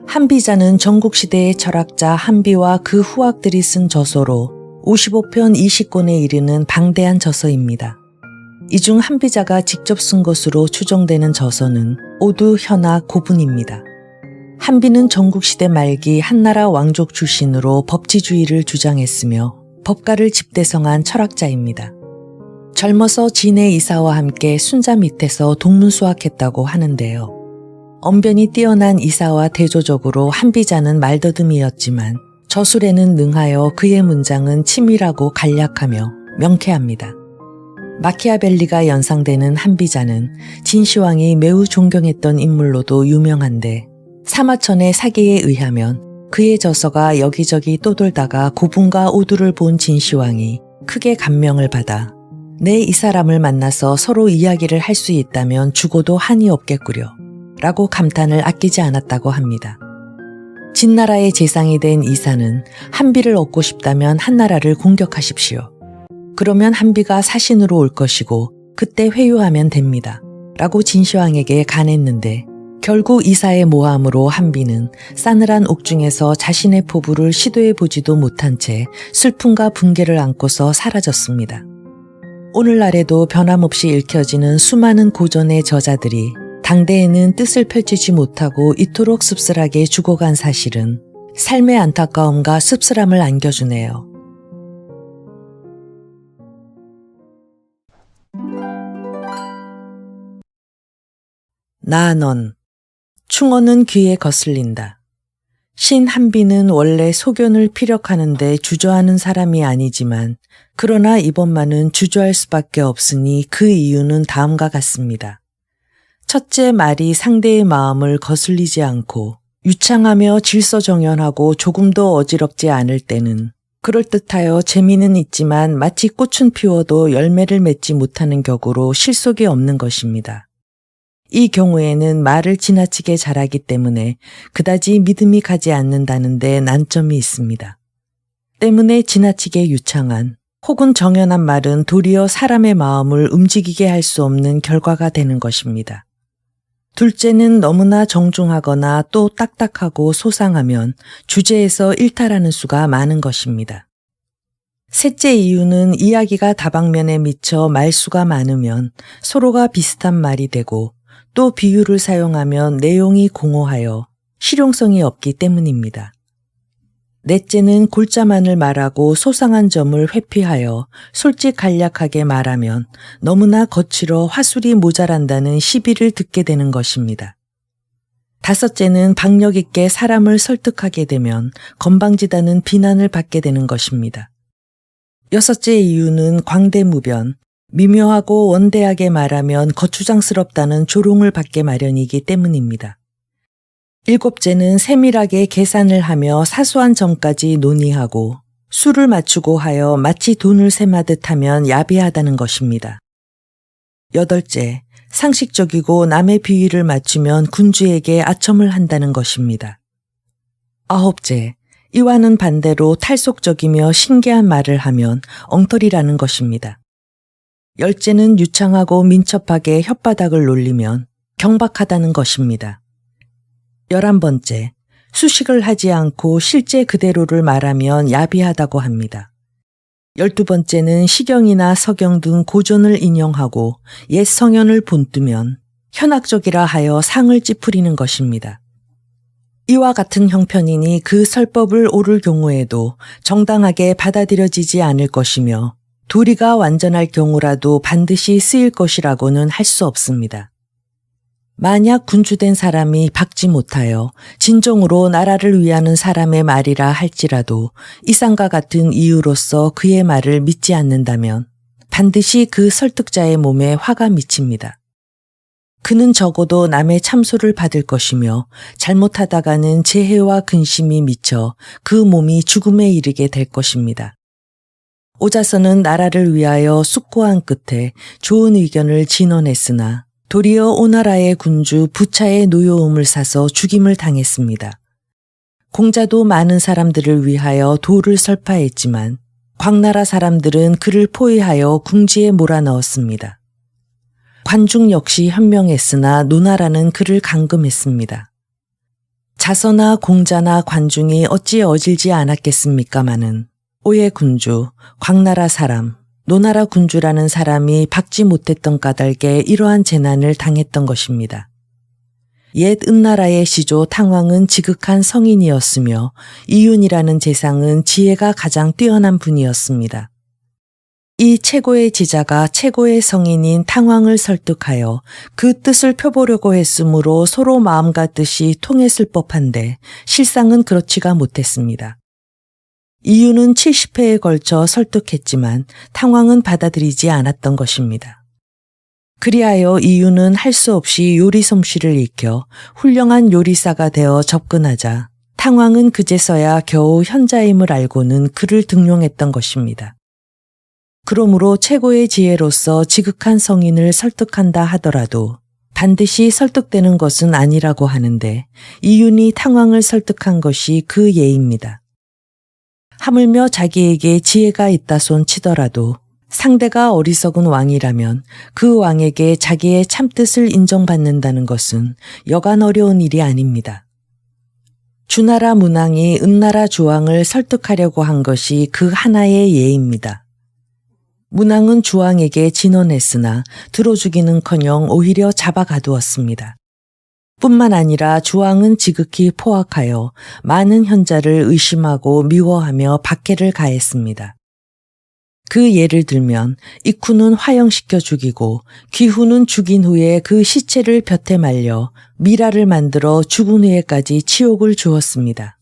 한비자는 전국시대의 철학자 한비와 그 후학들이 쓴 저서로 55편 20권에 이르는 방대한 저서입니다. 이 중 한비자가 직접 쓴 것으로 추정되는 저서는 오두, 현하, 고분입니다. 한비는 전국시대 말기 한나라 왕족 출신으로 법치주의를 주장했으며 법가를 집대성한 철학자입니다. 젊어서 진해 이사와 함께 순자 밑에서 동문수학했다고 하는데요. 언변이 뛰어난 이사와 대조적으로 한비자는 말더듬이었지만 저술에는 능하여 그의 문장은 치밀하고 간략하며 명쾌합니다. 마키아벨리가 연상되는 한비자는 진시황이 매우 존경했던 인물로도 유명한데 사마천의 사기에 의하면 그의 저서가 여기저기 떠돌다가 고분과 오두를 본 진시황이 크게 감명을 받아 내 이 사람을 만나서 서로 이야기를 할 수 있다면 죽어도 한이 없겠구려 라고 감탄을 아끼지 않았다고 합니다. 진나라의 재상이 된 이사는 한비를 얻고 싶다면 한나라를 공격하십시오. 그러면 한비가 사신으로 올 것이고 그때 회유하면 됩니다. 라고 진시황에게 간했는데 결국 이사의 모함으로 한비는 싸늘한 옥중에서 자신의 포부를 시도해보지도 못한 채 슬픔과 분개를 안고서 사라졌습니다. 오늘날에도 변함없이 읽혀지는 수많은 고전의 저자들이 당대에는 뜻을 펼치지 못하고 이토록 씁쓸하게 죽어간 사실은 삶의 안타까움과 씁쓸함을 안겨주네요. 나넌 충언은 귀에 거슬린다. 신 한비는 원래 소견을 피력하는데 주저하는 사람이 아니지만 그러나 이번만은 주저할 수밖에 없으니 그 이유는 다음과 같습니다. 첫째, 말이 상대의 마음을 거슬리지 않고 유창하며 질서정연하고 조금도 어지럽지 않을 때는 그럴듯하여 재미는 있지만 마치 꽃은 피워도 열매를 맺지 못하는 격으로 실속이 없는 것입니다. 이 경우에는 말을 지나치게 잘하기 때문에 그다지 믿음이 가지 않는다는 데 난점이 있습니다. 때문에 지나치게 유창한 혹은 정연한 말은 도리어 사람의 마음을 움직이게 할 수 없는 결과가 되는 것입니다. 둘째는 너무나 정중하거나 또 딱딱하고 소상하면 주제에서 일탈하는 수가 많은 것입니다. 셋째 이유는 이야기가 다방면에 미쳐 말수가 많으면 서로가 비슷한 말이 되고 또 비유를 사용하면 내용이 공허하여 실용성이 없기 때문입니다. 넷째는 골자만을 말하고 소상한 점을 회피하여 솔직간략하게 말하면 너무나 거칠어 화술이 모자란다는 시비를 듣게 되는 것입니다. 다섯째는 박력 있게 사람을 설득하게 되면 건방지다는 비난을 받게 되는 것입니다. 여섯째 이유는 광대무변, 미묘하고 원대하게 말하면 거추장스럽다는 조롱을 받게 마련이기 때문입니다. 일곱째는 세밀하게 계산을 하며 사소한 점까지 논의하고 수를 맞추고 하여 마치 돈을 셈하듯 하면 야비하다는 것입니다. 여덟째, 상식적이고 남의 비위를 맞추면 군주에게 아첨을 한다는 것입니다. 아홉째, 이와는 반대로 탈속적이며 신기한 말을 하면 엉터리라는 것입니다. 열째는 유창하고 민첩하게 혓바닥을 놀리면 경박하다는 것입니다. 11번째, 수식을 하지 않고 실제 그대로를 말하면 야비하다고 합니다. 12번째는 시경이나 서경 등 고전을 인용하고 옛 성현을 본뜨면 현학적이라 하여 상을 찌푸리는 것입니다. 이와 같은 형편이니 그 설법을 옳을 경우에도 정당하게 받아들여지지 않을 것이며 도리가 완전할 경우라도 반드시 쓰일 것이라고는 할 수 없습니다. 만약 군주된 사람이 박지 못하여 진정으로 나라를 위하는 사람의 말이라 할지라도 이상과 같은 이유로서 그의 말을 믿지 않는다면 반드시 그 설득자의 몸에 화가 미칩니다. 그는 적어도 남의 참소를 받을 것이며 잘못하다가는 재해와 근심이 미쳐 그 몸이 죽음에 이르게 될 것입니다. 오자선은 나라를 위하여 숙고한 끝에 좋은 의견을 진언했으나 도리어 오나라의 군주 부차의 노여움을 사서 죽임을 당했습니다. 공자도 많은 사람들을 위하여 도를 설파했지만 광나라 사람들은 그를 포위하여 궁지에 몰아넣었습니다. 관중 역시 현명했으나 노나라는 그를 감금했습니다. 자서나 공자나 관중이 어찌 어질지 않았겠습니까마는 오예 군주, 광나라 사람, 노나라 군주라는 사람이 박지 못했던 까닭에 이러한 재난을 당했던 것입니다. 옛 은나라의 시조 탕왕은 지극한 성인이었으며 이윤이라는 재상은 지혜가 가장 뛰어난 분이었습니다. 이 최고의 지자가 최고의 성인인 탕왕을 설득하여 그 뜻을 펴보려고 했으므로 서로 마음과 뜻이 통했을 법한데 실상은 그렇지가 못했습니다. 이유는 70회에 걸쳐 설득했지만 탕왕은 받아들이지 않았던 것입니다. 그리하여 이유는 할 수 없이 요리 솜씨를 익혀 훌륭한 요리사가 되어 접근하자 탕왕은 그제서야 겨우 현자임을 알고는 그를 등용했던 것입니다. 그러므로 최고의 지혜로서 지극한 성인을 설득한다 하더라도 반드시 설득되는 것은 아니라고 하는데 이윤이 탕왕을 설득한 것이 그 예입니다. 하물며 자기에게 지혜가 있다 손 치더라도 상대가 어리석은 왕이라면 그 왕에게 자기의 참뜻을 인정받는다는 것은 여간 어려운 일이 아닙니다. 주나라 문왕이 은나라 주왕을 설득하려고 한 것이 그 하나의 예입니다. 문왕은 주왕에게 진언했으나 들어주기는커녕 오히려 잡아가두었습니다. 뿐만 아니라 주왕은 지극히 포악하여 많은 현자를 의심하고 미워하며 박해를 가했습니다. 그 예를 들면 익후는 화형시켜 죽이고 귀후는 죽인 후에 그 시체를 볕에 말려 미라를 만들어 죽은 후에까지 치욕을 주었습니다.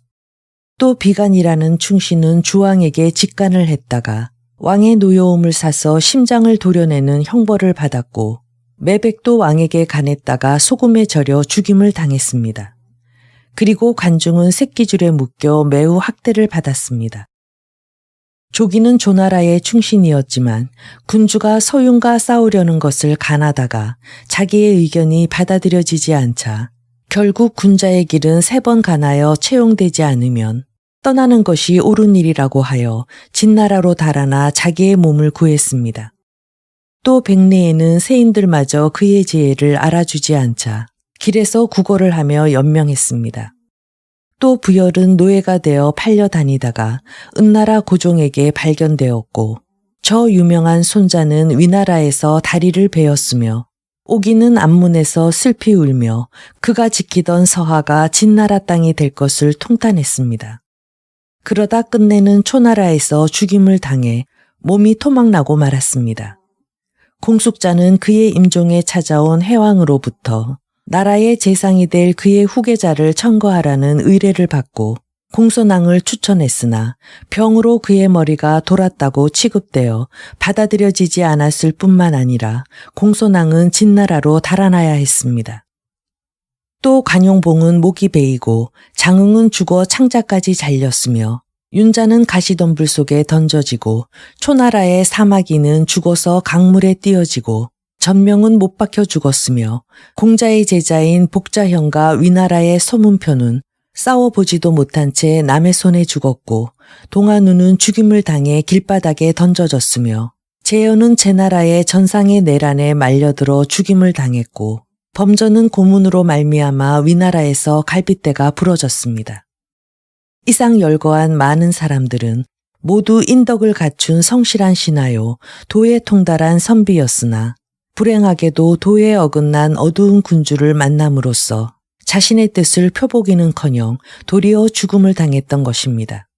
또 비간이라는 충신은 주왕에게 직간을 했다가 왕의 노여움을 사서 심장을 도려내는 형벌을 받았고 매백도 왕에게 간했다가 소금에 절여 죽임을 당했습니다. 그리고 관중은 새끼줄에 묶여 매우 학대를 받았습니다. 조기는 조나라의 충신이었지만 군주가 서윤과 싸우려는 것을 간하다가 자기의 의견이 받아들여지지 않자 결국 군자의 길은 3번 간하여 채용되지 않으면 떠나는 것이 옳은 일이라고 하여 진나라로 달아나 자기의 몸을 구했습니다. 또 백내에는 세인들마저 그의 지혜를 알아주지 않자 길에서 구걸을 하며 연명했습니다. 또 부열은 노예가 되어 팔려 다니다가 은나라 고종에게 발견되었고 저 유명한 손자는 위나라에서 다리를 베었으며 오기는 안문에서 슬피 울며 그가 지키던 서하가 진나라 땅이 될 것을 통탄했습니다. 그러다 끝내는 초나라에서 죽임을 당해 몸이 토막나고 말았습니다. 공숙자는 그의 임종에 찾아온 해왕으로부터 나라의 재상이 될 그의 후계자를 청거하라는 의뢰를 받고 공손왕을 추천했으나 병으로 그의 머리가 돌았다고 취급되어 받아들여지지 않았을 뿐만 아니라 공손왕은 진나라로 달아나야 했습니다. 또 관용봉은 목이 베이고 장흥은 죽어 창자까지 잘렸으며 윤자는 가시덤불 속에 던져지고 초나라의 사마귀는 죽어서 강물에 띄어지고 전명은 못 박혀 죽었으며 공자의 제자인 복자형과 위나라의 서문표는 싸워보지도 못한 채 남의 손에 죽었고 동아누는 죽임을 당해 길바닥에 던져졌으며 제연은 제나라의 전상의 내란에 말려들어 죽임을 당했고 범전은 고문으로 말미암아 위나라에서 갈빗대가 부러졌습니다. 이상 열거한 많은 사람들은 모두 인덕을 갖춘 성실한 신하요 도에 통달한 선비였으나 불행하게도 도에 어긋난 어두운 군주를 만남으로써 자신의 뜻을 펴보기는커녕 도리어 죽음을 당했던 것입니다.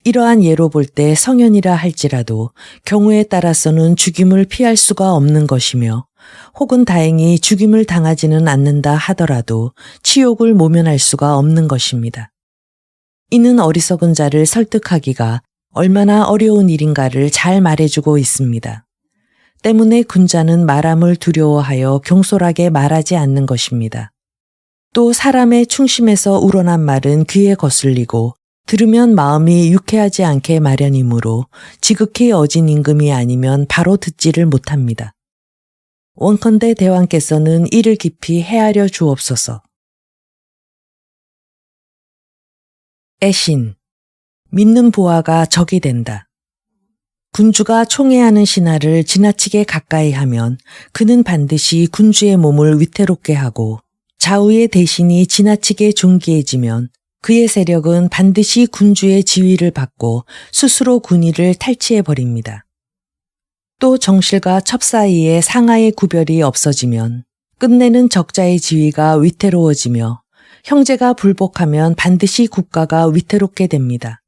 이러한 예로 볼 때 성현이라 할지라도 경우에 따라서는 죽임을 피할 수가 없는 것이며 혹은 다행히 죽임을 당하지는 않는다 하더라도 치욕을 모면할 수가 없는 것입니다. 이는 어리석은 자를 설득하기가 얼마나 어려운 일인가를 잘 말해주고 있습니다. 때문에 군자는 말함을 두려워하여 경솔하게 말하지 않는 것입니다. 또 사람의 충심에서 우러난 말은 귀에 거슬리고 들으면 마음이 유쾌하지 않게 마련이므로 지극히 어진 임금이 아니면 바로 듣지를 못합니다. 원컨대 대왕께서는 이를 깊이 헤아려 주옵소서. 애신, 믿는 보아가 적이 된다. 군주가 총애하는 신하를 지나치게 가까이 하면 그는 반드시 군주의 몸을 위태롭게 하고 좌우의 대신이 지나치게 존귀해지면 그의 세력은 반드시 군주의 지위를 받고 스스로 군의를 탈취해버립니다. 또 정실과 첩 사이에 상하의 구별이 없어지면 끝내는 적자의 지위가 위태로워지며 형제가 불복하면 반드시 국가가 위태롭게 됩니다.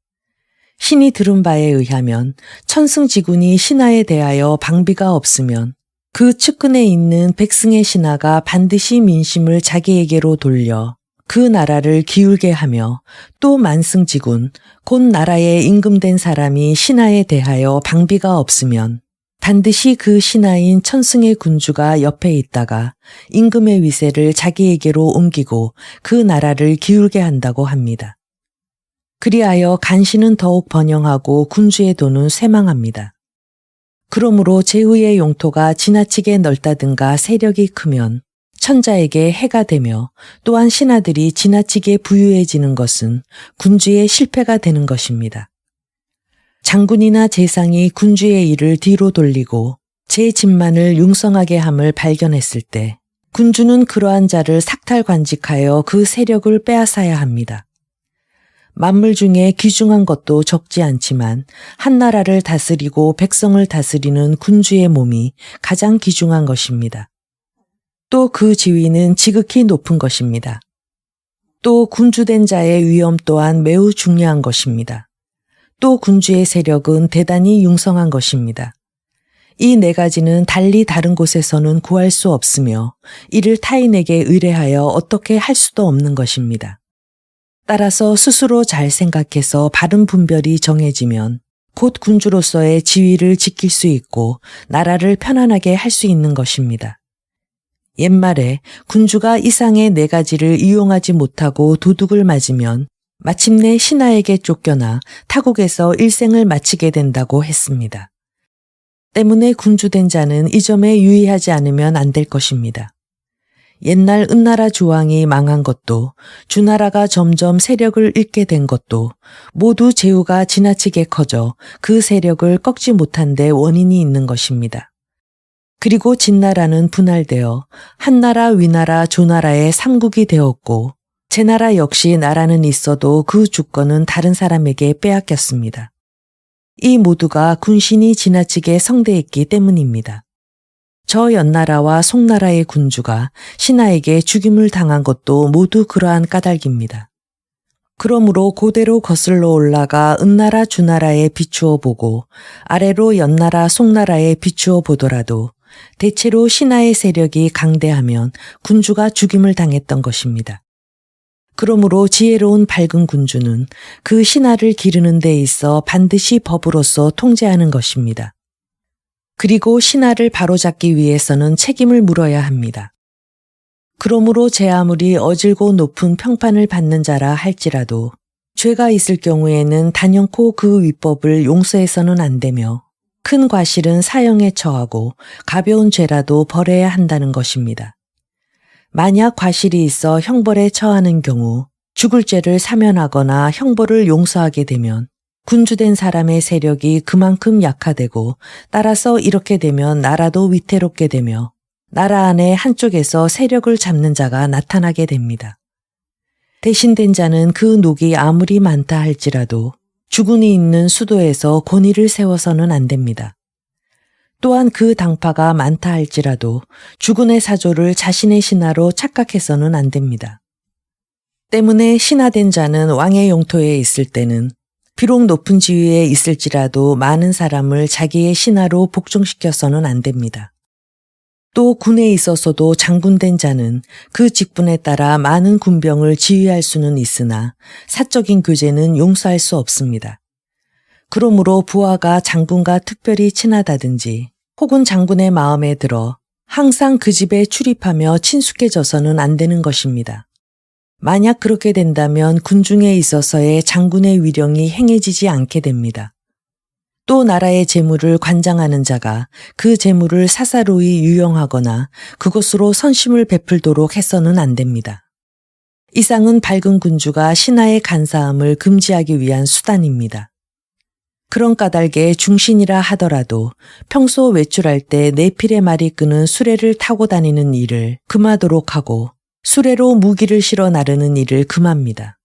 신이 들은 바에 의하면 천승지군이 신하에 대하여 방비가 없으면 그 측근에 있는 백승의 신하가 반드시 민심을 자기에게로 돌려 그 나라를 기울게 하며 또 만승지군, 곧 나라에 임금된 사람이 신하에 대하여 방비가 없으면 반드시 그 신하인 천승의 군주가 옆에 있다가 임금의 위세를 자기에게로 옮기고 그 나라를 기울게 한다고 합니다. 그리하여 간신은 더욱 번영하고 군주의 돈은 쇠망합니다. 그러므로 제후의 영토가 지나치게 넓다든가 세력이 크면 천자에게 해가 되며 또한 신하들이 지나치게 부유해지는 것은 군주의 실패가 되는 것입니다. 장군이나 재상이 군주의 일을 뒤로 돌리고 제 집만을 융성하게 함을 발견했을 때 군주는 그러한 자를 삭탈관직하여 그 세력을 빼앗아야 합니다. 만물 중에 귀중한 것도 적지 않지만 한 나라를 다스리고 백성을 다스리는 군주의 몸이 가장 귀중한 것입니다. 또 그 지위는 지극히 높은 것입니다. 또 군주된 자의 위엄 또한 매우 중요한 것입니다. 또 군주의 세력은 대단히 융성한 것입니다. 이 네 가지는 달리 다른 곳에서는 구할 수 없으며 이를 타인에게 의뢰하여 어떻게 할 수도 없는 것입니다. 따라서 스스로 잘 생각해서 바른 분별이 정해지면 곧 군주로서의 지위를 지킬 수 있고 나라를 편안하게 할 수 있는 것입니다. 옛말에 군주가 이상의 네 가지를 이용하지 못하고 도둑을 맞으면 마침내 신하에게 쫓겨나 타국에서 일생을 마치게 된다고 했습니다. 때문에 군주된 자는 이 점에 유의하지 않으면 안 될 것입니다. 옛날 은나라 주왕이 망한 것도 주나라가 점점 세력을 잃게 된 것도 모두 제후가 지나치게 커져 그 세력을 꺾지 못한 데 원인이 있는 것입니다. 그리고 진나라는 분할되어 한나라, 위나라, 조나라의 삼국이 되었고 제나라 역시 나라는 있어도 그 주권은 다른 사람에게 빼앗겼습니다. 이 모두가 군신이 지나치게 성대했기 때문입니다. 저 연나라와 송나라의 군주가 신하에게 죽임을 당한 것도 모두 그러한 까닭입니다. 그러므로 고대로 거슬러 올라가 은나라, 주나라에 비추어 보고 아래로 연나라, 송나라에 비추어 보더라도 대체로 신하의 세력이 강대하면 군주가 죽임을 당했던 것입니다. 그러므로 지혜로운 밝은 군주는 그 신하를 기르는 데 있어 반드시 법으로서 통제하는 것입니다. 그리고 신하를 바로잡기 위해서는 책임을 물어야 합니다. 그러므로 제 아무리 어질고 높은 평판을 받는 자라 할지라도 죄가 있을 경우에는 단연코 그 위법을 용서해서는 안 되며 큰 과실은 사형에 처하고 가벼운 죄라도 벌해야 한다는 것입니다. 만약 과실이 있어 형벌에 처하는 경우 죽을 죄를 사면하거나 형벌을 용서하게 되면 군주된 사람의 세력이 그만큼 약화되고 따라서 이렇게 되면 나라도 위태롭게 되며 나라 안에 한쪽에서 세력을 잡는 자가 나타나게 됩니다. 대신된 자는 그 녹이 아무리 많다 할지라도 주군이 있는 수도에서 권위를 세워서는 안 됩니다. 또한 그 당파가 많다 할지라도 주군의 사조를 자신의 신하로 착각해서는 안 됩니다. 때문에 신하된 자는 왕의 영토에 있을 때는 비록 높은 지위에 있을지라도 많은 사람을 자기의 신하로 복종시켜서는 안 됩니다. 또 군에 있어서도 장군된 자는 그 직분에 따라 많은 군병을 지휘할 수는 있으나 사적인 교제는 용서할 수 없습니다. 그러므로 부하가 장군과 특별히 친하다든지 혹은 장군의 마음에 들어 항상 그 집에 출입하며 친숙해져서는 안 되는 것입니다. 만약 그렇게 된다면 군중에 있어서의 장군의 위령이 행해지지 않게 됩니다. 또 나라의 재물을 관장하는 자가 그 재물을 사사로이 유용하거나 그것으로 선심을 베풀도록 해서는 안 됩니다. 이상은 밝은 군주가 신하의 간사함을 금지하기 위한 수단입니다. 그런 까닭에 중신이라 하더라도 평소 외출할 때 내필의 말이 끄는 수레를 타고 다니는 일을 금하도록 하고 수레로 무기를 실어 나르는 일을 금합니다.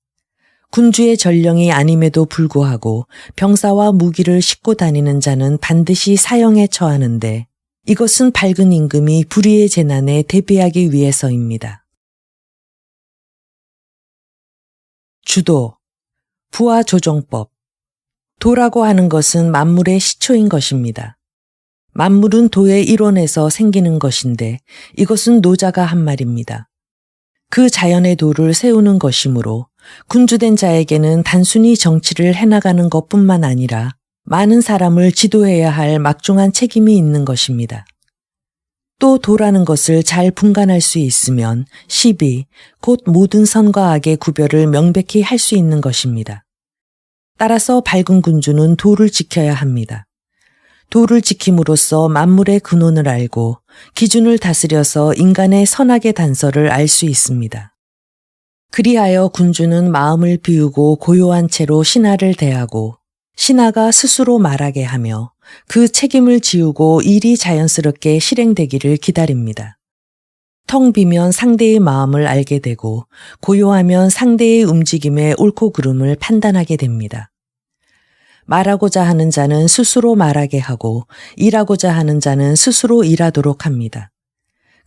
군주의 전령이 아님에도 불구하고 병사와 무기를 싣고 다니는 자는 반드시 사형에 처하는데 이것은 밝은 임금이 불의의 재난에 대비하기 위해서입니다. 주도, 부하 조정법. 도라고 하는 것은 만물의 시초인 것입니다. 만물은 도의 일원에서 생기는 것인데 이것은 노자가 한 말입니다. 그 자연의 도를 세우는 것이므로 군주된 자에게는 단순히 정치를 해나가는 것뿐만 아니라 많은 사람을 지도해야 할 막중한 책임이 있는 것입니다. 또 도라는 것을 잘 분간할 수 있으면 시비, 곧 모든 선과 악의 구별을 명백히 할 수 있는 것입니다. 따라서 밝은 군주는 도를 지켜야 합니다. 도를 지킴으로써 만물의 근원을 알고 기준을 다스려서 인간의 선악의 단서를 알 수 있습니다. 그리하여 군주는 마음을 비우고 고요한 채로 신하를 대하고 신하가 스스로 말하게 하며 그 책임을 지우고 일이 자연스럽게 실행되기를 기다립니다. 텅 비면 상대의 마음을 알게 되고 고요하면 상대의 움직임의 옳고 그름을 판단하게 됩니다. 말하고자 하는 자는 스스로 말하게 하고 일하고자 하는 자는 스스로 일하도록 합니다.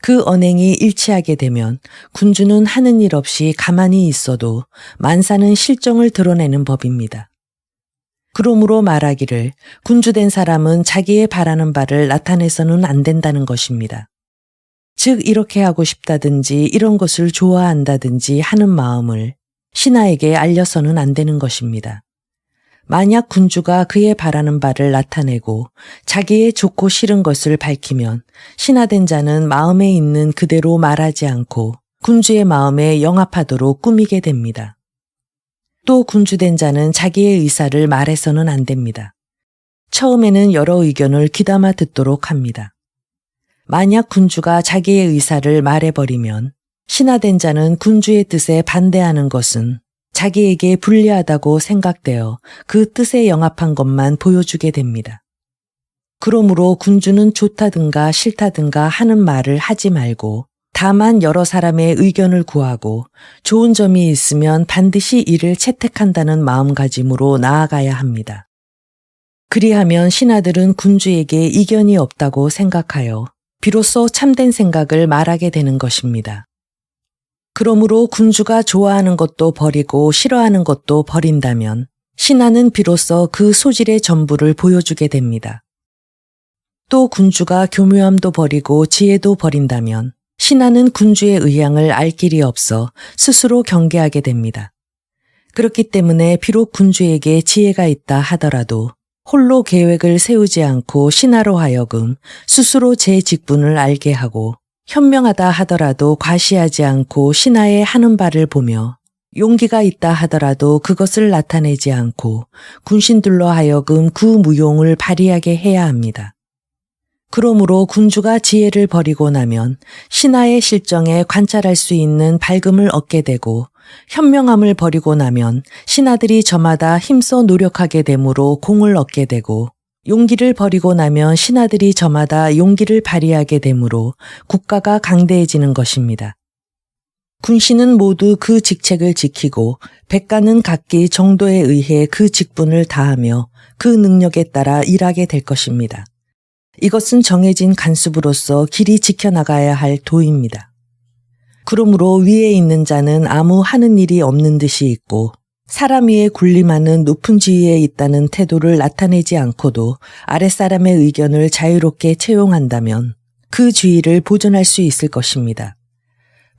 그 언행이 일치하게 되면 군주는 하는 일 없이 가만히 있어도 만사는 실정을 드러내는 법입니다. 그러므로 말하기를 군주된 사람은 자기의 바라는 바를 나타내서는 안 된다는 것입니다. 즉 이렇게 하고 싶다든지 이런 것을 좋아한다든지 하는 마음을 신하에게 알려서는 안 되는 것입니다. 만약 군주가 그의 바라는 바를 나타내고 자기의 좋고 싫은 것을 밝히면 신하된 자는 마음에 있는 그대로 말하지 않고 군주의 마음에 영합하도록 꾸미게 됩니다. 또 군주된 자는 자기의 의사를 말해서는 안 됩니다. 처음에는 여러 의견을 귀담아 듣도록 합니다. 만약 군주가 자기의 의사를 말해버리면 신하된 자는 군주의 뜻에 반대하는 것은 자기에게 불리하다고 생각되어 그 뜻에 영합한 것만 보여주게 됩니다. 그러므로 군주는 좋다든가 싫다든가 하는 말을 하지 말고 다만 여러 사람의 의견을 구하고 좋은 점이 있으면 반드시 이를 채택한다는 마음가짐으로 나아가야 합니다. 그리하면 신하들은 군주에게 이견이 없다고 생각하여 비로소 참된 생각을 말하게 되는 것입니다. 그러므로 군주가 좋아하는 것도 버리고 싫어하는 것도 버린다면 신하는 비로소 그 소질의 전부를 보여주게 됩니다. 또 군주가 교묘함도 버리고 지혜도 버린다면 신하는 군주의 의향을 알 길이 없어 스스로 경계하게 됩니다. 그렇기 때문에 비록 군주에게 지혜가 있다 하더라도 홀로 계획을 세우지 않고 신하로 하여금 스스로 제 직분을 알게 하고 현명하다 하더라도 과시하지 않고 신하의 하는 바를 보며 용기가 있다 하더라도 그것을 나타내지 않고 군신들로 하여금 그 무용을 발휘하게 해야 합니다. 그러므로 군주가 지혜를 버리고 나면 신하의 실정에 관찰할 수 있는 밝음을 얻게 되고 현명함을 버리고 나면 신하들이 저마다 힘써 노력하게 되므로 공을 얻게 되고 용기를 버리고 나면 신하들이 저마다 용기를 발휘하게 되므로 국가가 강대해지는 것입니다. 군신은 모두 그 직책을 지키고 백가는 각기 정도에 의해 그 직분을 다하며 그 능력에 따라 일하게 될 것입니다. 이것은 정해진 간수부로서 길이 지켜나가야 할 도입니다. 그러므로 위에 있는 자는 아무 하는 일이 없는 듯이 있고 사람 위에 군림하는 높은 지위에 있다는 태도를 나타내지 않고도 아랫사람의 의견을 자유롭게 채용한다면 그 지위를 보존할 수 있을 것입니다.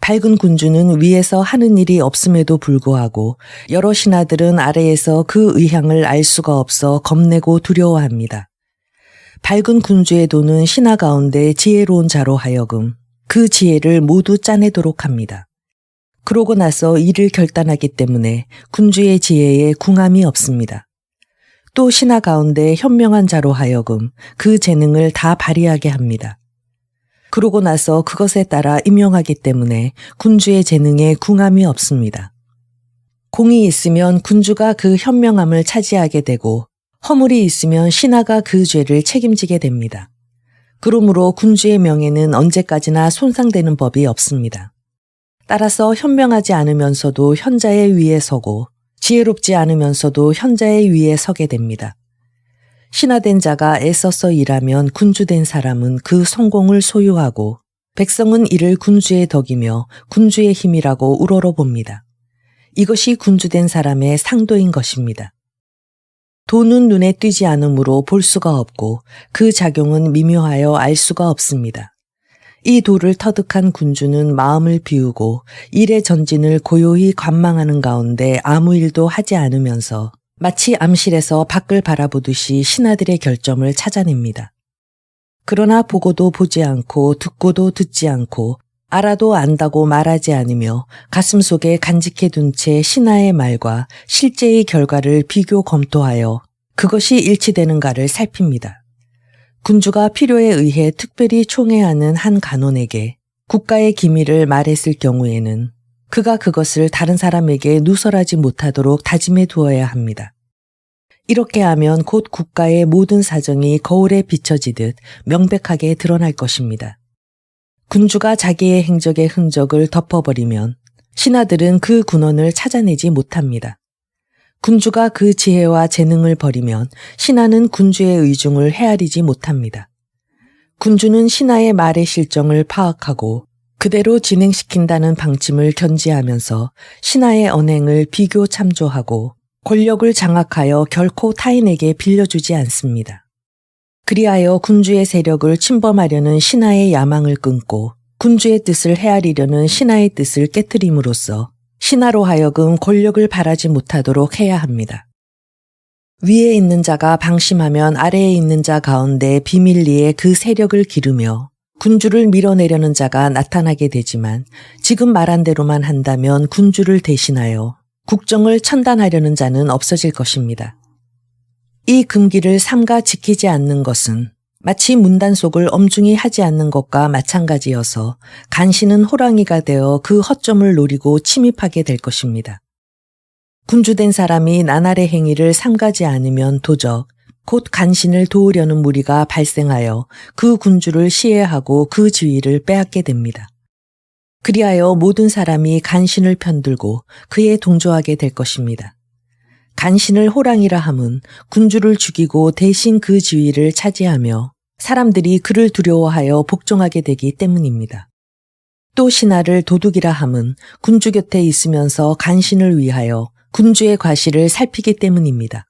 밝은 군주는 위에서 하는 일이 없음에도 불구하고 여러 신하들은 아래에서 그 의향을 알 수가 없어 겁내고 두려워합니다. 밝은 군주의 도는 신하 가운데 지혜로운 자로 하여금 그 지혜를 모두 짜내도록 합니다. 그러고 나서 일을 결단하기 때문에 군주의 지혜에 궁함이 없습니다. 또 신하 가운데 현명한 자로 하여금 그 재능을 다 발휘하게 합니다. 그러고 나서 그것에 따라 임용하기 때문에 군주의 재능에 궁함이 없습니다. 공이 있으면 군주가 그 현명함을 차지하게 되고 허물이 있으면 신하가 그 죄를 책임지게 됩니다. 그러므로 군주의 명예는 언제까지나 손상되는 법이 없습니다. 따라서 현명하지 않으면서도 현자의 위에 서고 지혜롭지 않으면서도 현자의 위에 서게 됩니다. 신하된 자가 애써서 일하면 군주된 사람은 그 성공을 소유하고 백성은 이를 군주의 덕이며 군주의 힘이라고 우러러봅니다. 이것이 군주된 사람의 상도인 것입니다. 도는 눈에 띄지 않으므로 볼 수가 없고 그 작용은 미묘하여 알 수가 없습니다. 이 도를 터득한 군주는 마음을 비우고 일의 전진을 고요히 관망하는 가운데 아무 일도 하지 않으면서 마치 암실에서 밖을 바라보듯이 신하들의 결점을 찾아냅니다. 그러나 보고도 보지 않고 듣고도 듣지 않고 알아도 안다고 말하지 않으며 가슴속에 간직해 둔 채 신하의 말과 실제의 결과를 비교 검토하여 그것이 일치되는가를 살핍니다. 군주가 필요에 의해 특별히 총애하는 한 간원에게 국가의 기밀을 말했을 경우에는 그가 그것을 다른 사람에게 누설하지 못하도록 다짐해 두어야 합니다. 이렇게 하면 곧 국가의 모든 사정이 거울에 비춰지듯 명백하게 드러날 것입니다. 군주가 자기의 행적의 흔적을 덮어버리면 신하들은 그 군원을 찾아내지 못합니다. 군주가 그 지혜와 재능을 버리면 신하는 군주의 의중을 헤아리지 못합니다. 군주는 신하의 말의 실정을 파악하고 그대로 진행시킨다는 방침을 견지하면서 신하의 언행을 비교 참조하고 권력을 장악하여 결코 타인에게 빌려주지 않습니다. 그리하여 군주의 세력을 침범하려는 신하의 야망을 끊고 군주의 뜻을 헤아리려는 신하의 뜻을 깨트림으로써 신하로 하여금 권력을 바라지 못하도록 해야 합니다. 위에 있는 자가 방심하면 아래에 있는 자 가운데 비밀리에 그 세력을 기르며 군주를 밀어내려는 자가 나타나게 되지만 지금 말한 대로만 한다면 군주를 대신하여 국정을 천단하려는 자는 없어질 것입니다. 이 금기를 삼가 지키지 않는 것은 마치 문단속을 엄중히 하지 않는 것과 마찬가지여서 간신은 호랑이가 되어 그 허점을 노리고 침입하게 될 것입니다. 군주된 사람이 나날의 행위를 삼가지 않으면 도적, 곧 간신을 도우려는 무리가 발생하여 그 군주를 시해하고 그 지위를 빼앗게 됩니다. 그리하여 모든 사람이 간신을 편들고 그에 동조하게 될 것입니다. 간신을 호랑이라 함은 군주를 죽이고 대신 그 지위를 차지하며 사람들이 그를 두려워하여 복종하게 되기 때문입니다. 또 신하를 도둑이라 함은 군주 곁에 있으면서 간신을 위하여 군주의 과실을 살피기 때문입니다.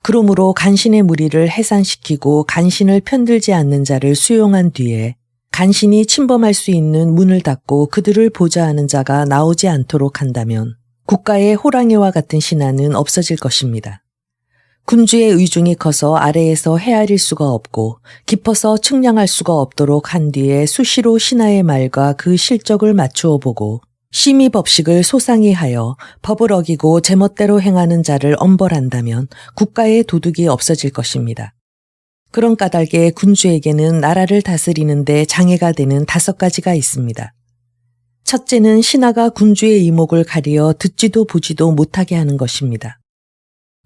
그러므로 간신의 무리를 해산시키고 간신을 편들지 않는 자를 수용한 뒤에 간신이 침범할 수 있는 문을 닫고 그들을 보좌하는 자가 나오지 않도록 한다면 국가의 호랑이와 같은 신하는 없어질 것입니다. 군주의 의중이 커서 아래에서 헤아릴 수가 없고 깊어서 측량할 수가 없도록 한 뒤에 수시로 신하의 말과 그 실적을 맞추어 보고 심의 법식을 소상히 하여 법을 어기고 제멋대로 행하는 자를 엄벌한다면 국가의 도둑이 없어질 것입니다. 그런 까닭에 군주에게는 나라를 다스리는 데 장애가 되는 5가지가 있습니다. 첫째는 신하가 군주의 이목을 가리어 듣지도 보지도 못하게 하는 것입니다.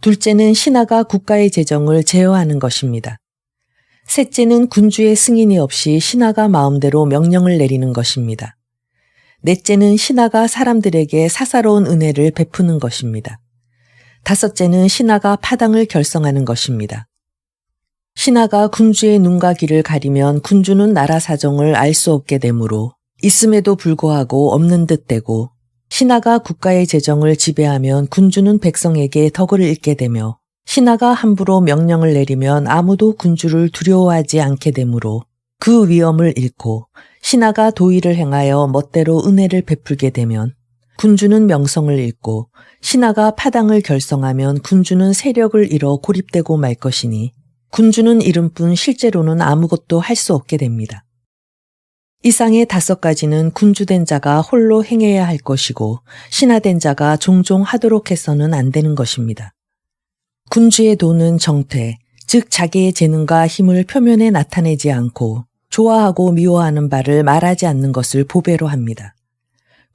둘째는 신하가 국가의 재정을 제어하는 것입니다. 셋째는 군주의 승인이 없이 신하가 마음대로 명령을 내리는 것입니다. 넷째는 신하가 사람들에게 사사로운 은혜를 베푸는 것입니다. 다섯째는 신하가 파당을 결성하는 것입니다. 신하가 군주의 눈과 귀를 가리면 군주는 나라 사정을 알 수 없게 되므로 있음에도 불구하고 없는 듯 되고 신하가 국가의 재정을 지배하면 군주는 백성에게 덕을 잃게 되며 신하가 함부로 명령을 내리면 아무도 군주를 두려워하지 않게 되므로 그 위엄을 잃고 신하가 도의를 행하여 멋대로 은혜를 베풀게 되면 군주는 명성을 잃고 신하가 파당을 결성하면 군주는 세력을 잃어 고립되고 말 것이니 군주는 이름뿐 실제로는 아무것도 할 수 없게 됩니다. 이상의 5가지는 군주된 자가 홀로 행해야 할 것이고 신하된 자가 종종 하도록 해서는 안 되는 것입니다. 군주의 도는 정퇴, 즉 자기의 재능과 힘을 표면에 나타내지 않고 좋아하고 미워하는 바를 말하지 않는 것을 보배로 합니다.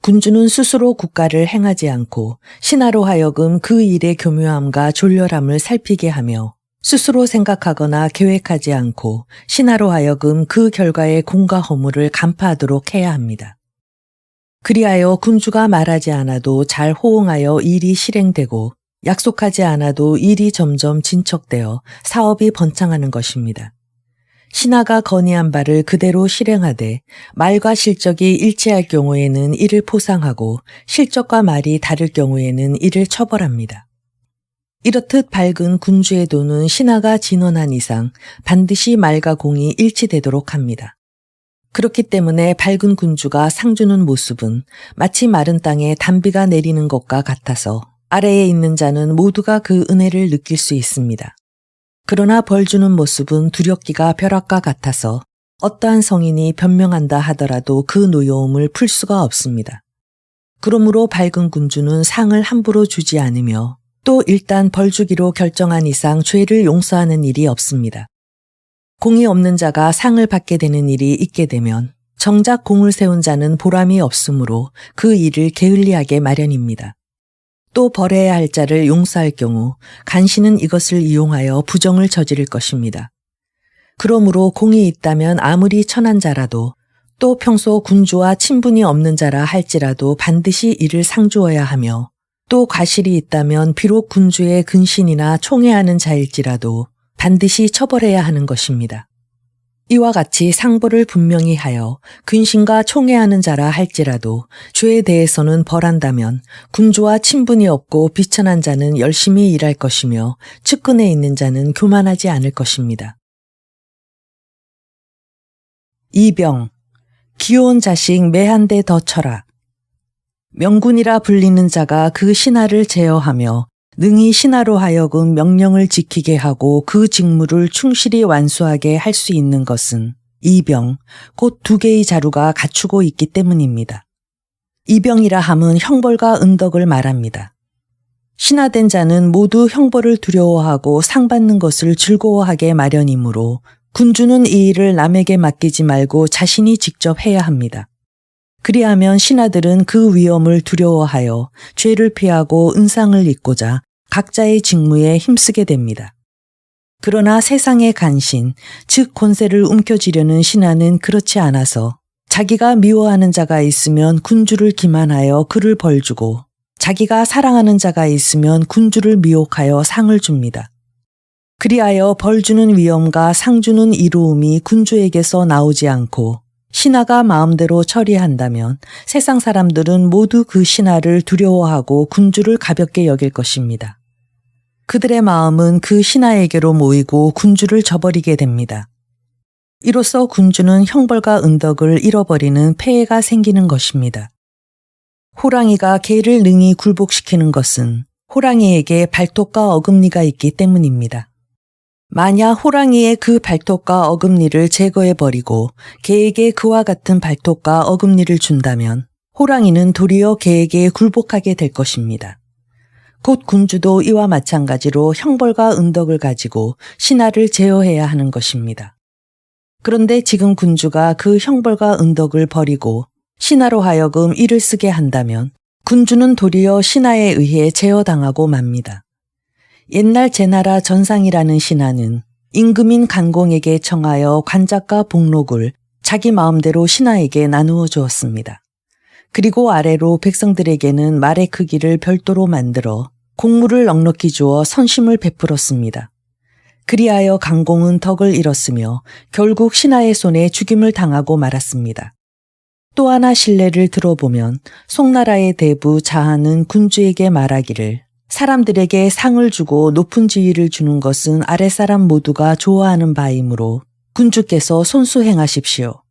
군주는 스스로 국가를 행하지 않고 신하로 하여금 그 일의 교묘함과 졸렬함을 살피게 하며 스스로 생각하거나 계획하지 않고 신하로 하여금 그 결과의 공과 허물을 간파하도록 해야 합니다. 그리하여 군주가 말하지 않아도 잘 호응하여 일이 실행되고 약속하지 않아도 일이 점점 진척되어 사업이 번창하는 것입니다. 신하가 건의한 바를 그대로 실행하되 말과 실적이 일치할 경우에는 이를 포상하고 실적과 말이 다를 경우에는 이를 처벌합니다. 이렇듯 밝은 군주의 도는 신하가 진언한 이상 반드시 말과 공이 일치되도록 합니다. 그렇기 때문에 밝은 군주가 상 주는 모습은 마치 마른 땅에 단비가 내리는 것과 같아서 아래에 있는 자는 모두가 그 은혜를 느낄 수 있습니다. 그러나 벌 주는 모습은 두렵기가 벼락과 같아서 어떠한 성인이 변명한다 하더라도 그 노여움을 풀 수가 없습니다. 그러므로 밝은 군주는 상을 함부로 주지 않으며 또 일단 벌 주기로 결정한 이상 죄를 용서하는 일이 없습니다. 공이 없는 자가 상을 받게 되는 일이 있게 되면 정작 공을 세운 자는 보람이 없으므로 그 일을 게을리하게 마련입니다. 또 벌해야 할 자를 용서할 경우 간신은 이것을 이용하여 부정을 저지를 것입니다. 그러므로 공이 있다면 아무리 천한 자라도 또 평소 군주와 친분이 없는 자라 할지라도 반드시 이를 상주어야 하며 또 과실이 있다면 비록 군주의 근신이나 총애하는 자일지라도 반드시 처벌해야 하는 것입니다. 이와 같이 상보를 분명히 하여 근신과 총애하는 자라 할지라도 죄에 대해서는 벌한다면 군주와 친분이 없고 비천한 자는 열심히 일할 것이며 측근에 있는 자는 교만하지 않을 것입니다. 이병, 귀여운 자식 매 한 대 더 쳐라. 명군이라 불리는 자가 그 신하를 제어하며 능히 신하로 하여금 명령을 지키게 하고 그 직무를 충실히 완수하게 할 수 있는 것은 이병, 곧 두 개의 자루가 갖추고 있기 때문입니다. 이병이라 함은 형벌과 은덕을 말합니다. 신하된 자는 모두 형벌을 두려워하고 상 받는 것을 즐거워하게 마련이므로 군주는 이 일을 남에게 맡기지 말고 자신이 직접 해야 합니다. 그리하면 신하들은 그 위험을 두려워하여 죄를 피하고 은상을 잇고자 각자의 직무에 힘쓰게 됩니다. 그러나 세상의 간신, 즉 권세를 움켜쥐려는 신하는 그렇지 않아서 자기가 미워하는 자가 있으면 군주를 기만하여 그를 벌주고 자기가 사랑하는 자가 있으면 군주를 미혹하여 상을 줍니다. 그리하여 벌주는 위엄과 상주는 이로움이 군주에게서 나오지 않고 신하가 마음대로 처리한다면 세상 사람들은 모두 그 신하를 두려워하고 군주를 가볍게 여길 것입니다. 그들의 마음은 그 신하에게로 모이고 군주를 저버리게 됩니다. 이로써 군주는 형벌과 은덕을 잃어버리는 폐해가 생기는 것입니다. 호랑이가 개를 능히 굴복시키는 것은 호랑이에게 발톱과 어금니가 있기 때문입니다. 만약 호랑이의 그 발톱과 어금니를 제거해버리고 개에게 그와 같은 발톱과 어금니를 준다면 호랑이는 도리어 개에게 굴복하게 될 것입니다. 곧 군주도 이와 마찬가지로 형벌과 은덕을 가지고 신하를 제어해야 하는 것입니다. 그런데 지금 군주가 그 형벌과 은덕을 버리고 신하로 하여금 일을 쓰게 한다면 군주는 도리어 신하에 의해 제어당하고 맙니다. 옛날 제나라 전상이라는 신하는 임금인 간공에게 청하여 관작과 복록을 자기 마음대로 신하에게 나누어 주었습니다. 그리고 아래로 백성들에게는 말의 크기를 별도로 만들어 곡물을 넉넉히 주어 선심을 베풀었습니다. 그리하여 간공은 덕을 잃었으며 결국 신하의 손에 죽임을 당하고 말았습니다. 또 하나 신뢰를 들어보면 송나라의 대부 자하는 군주에게 말하기를 사람들에게 상을 주고 높은 지위를 주는 것은 아랫사람 모두가 좋아하는 바이므로 군주께서 손수 행하십시오.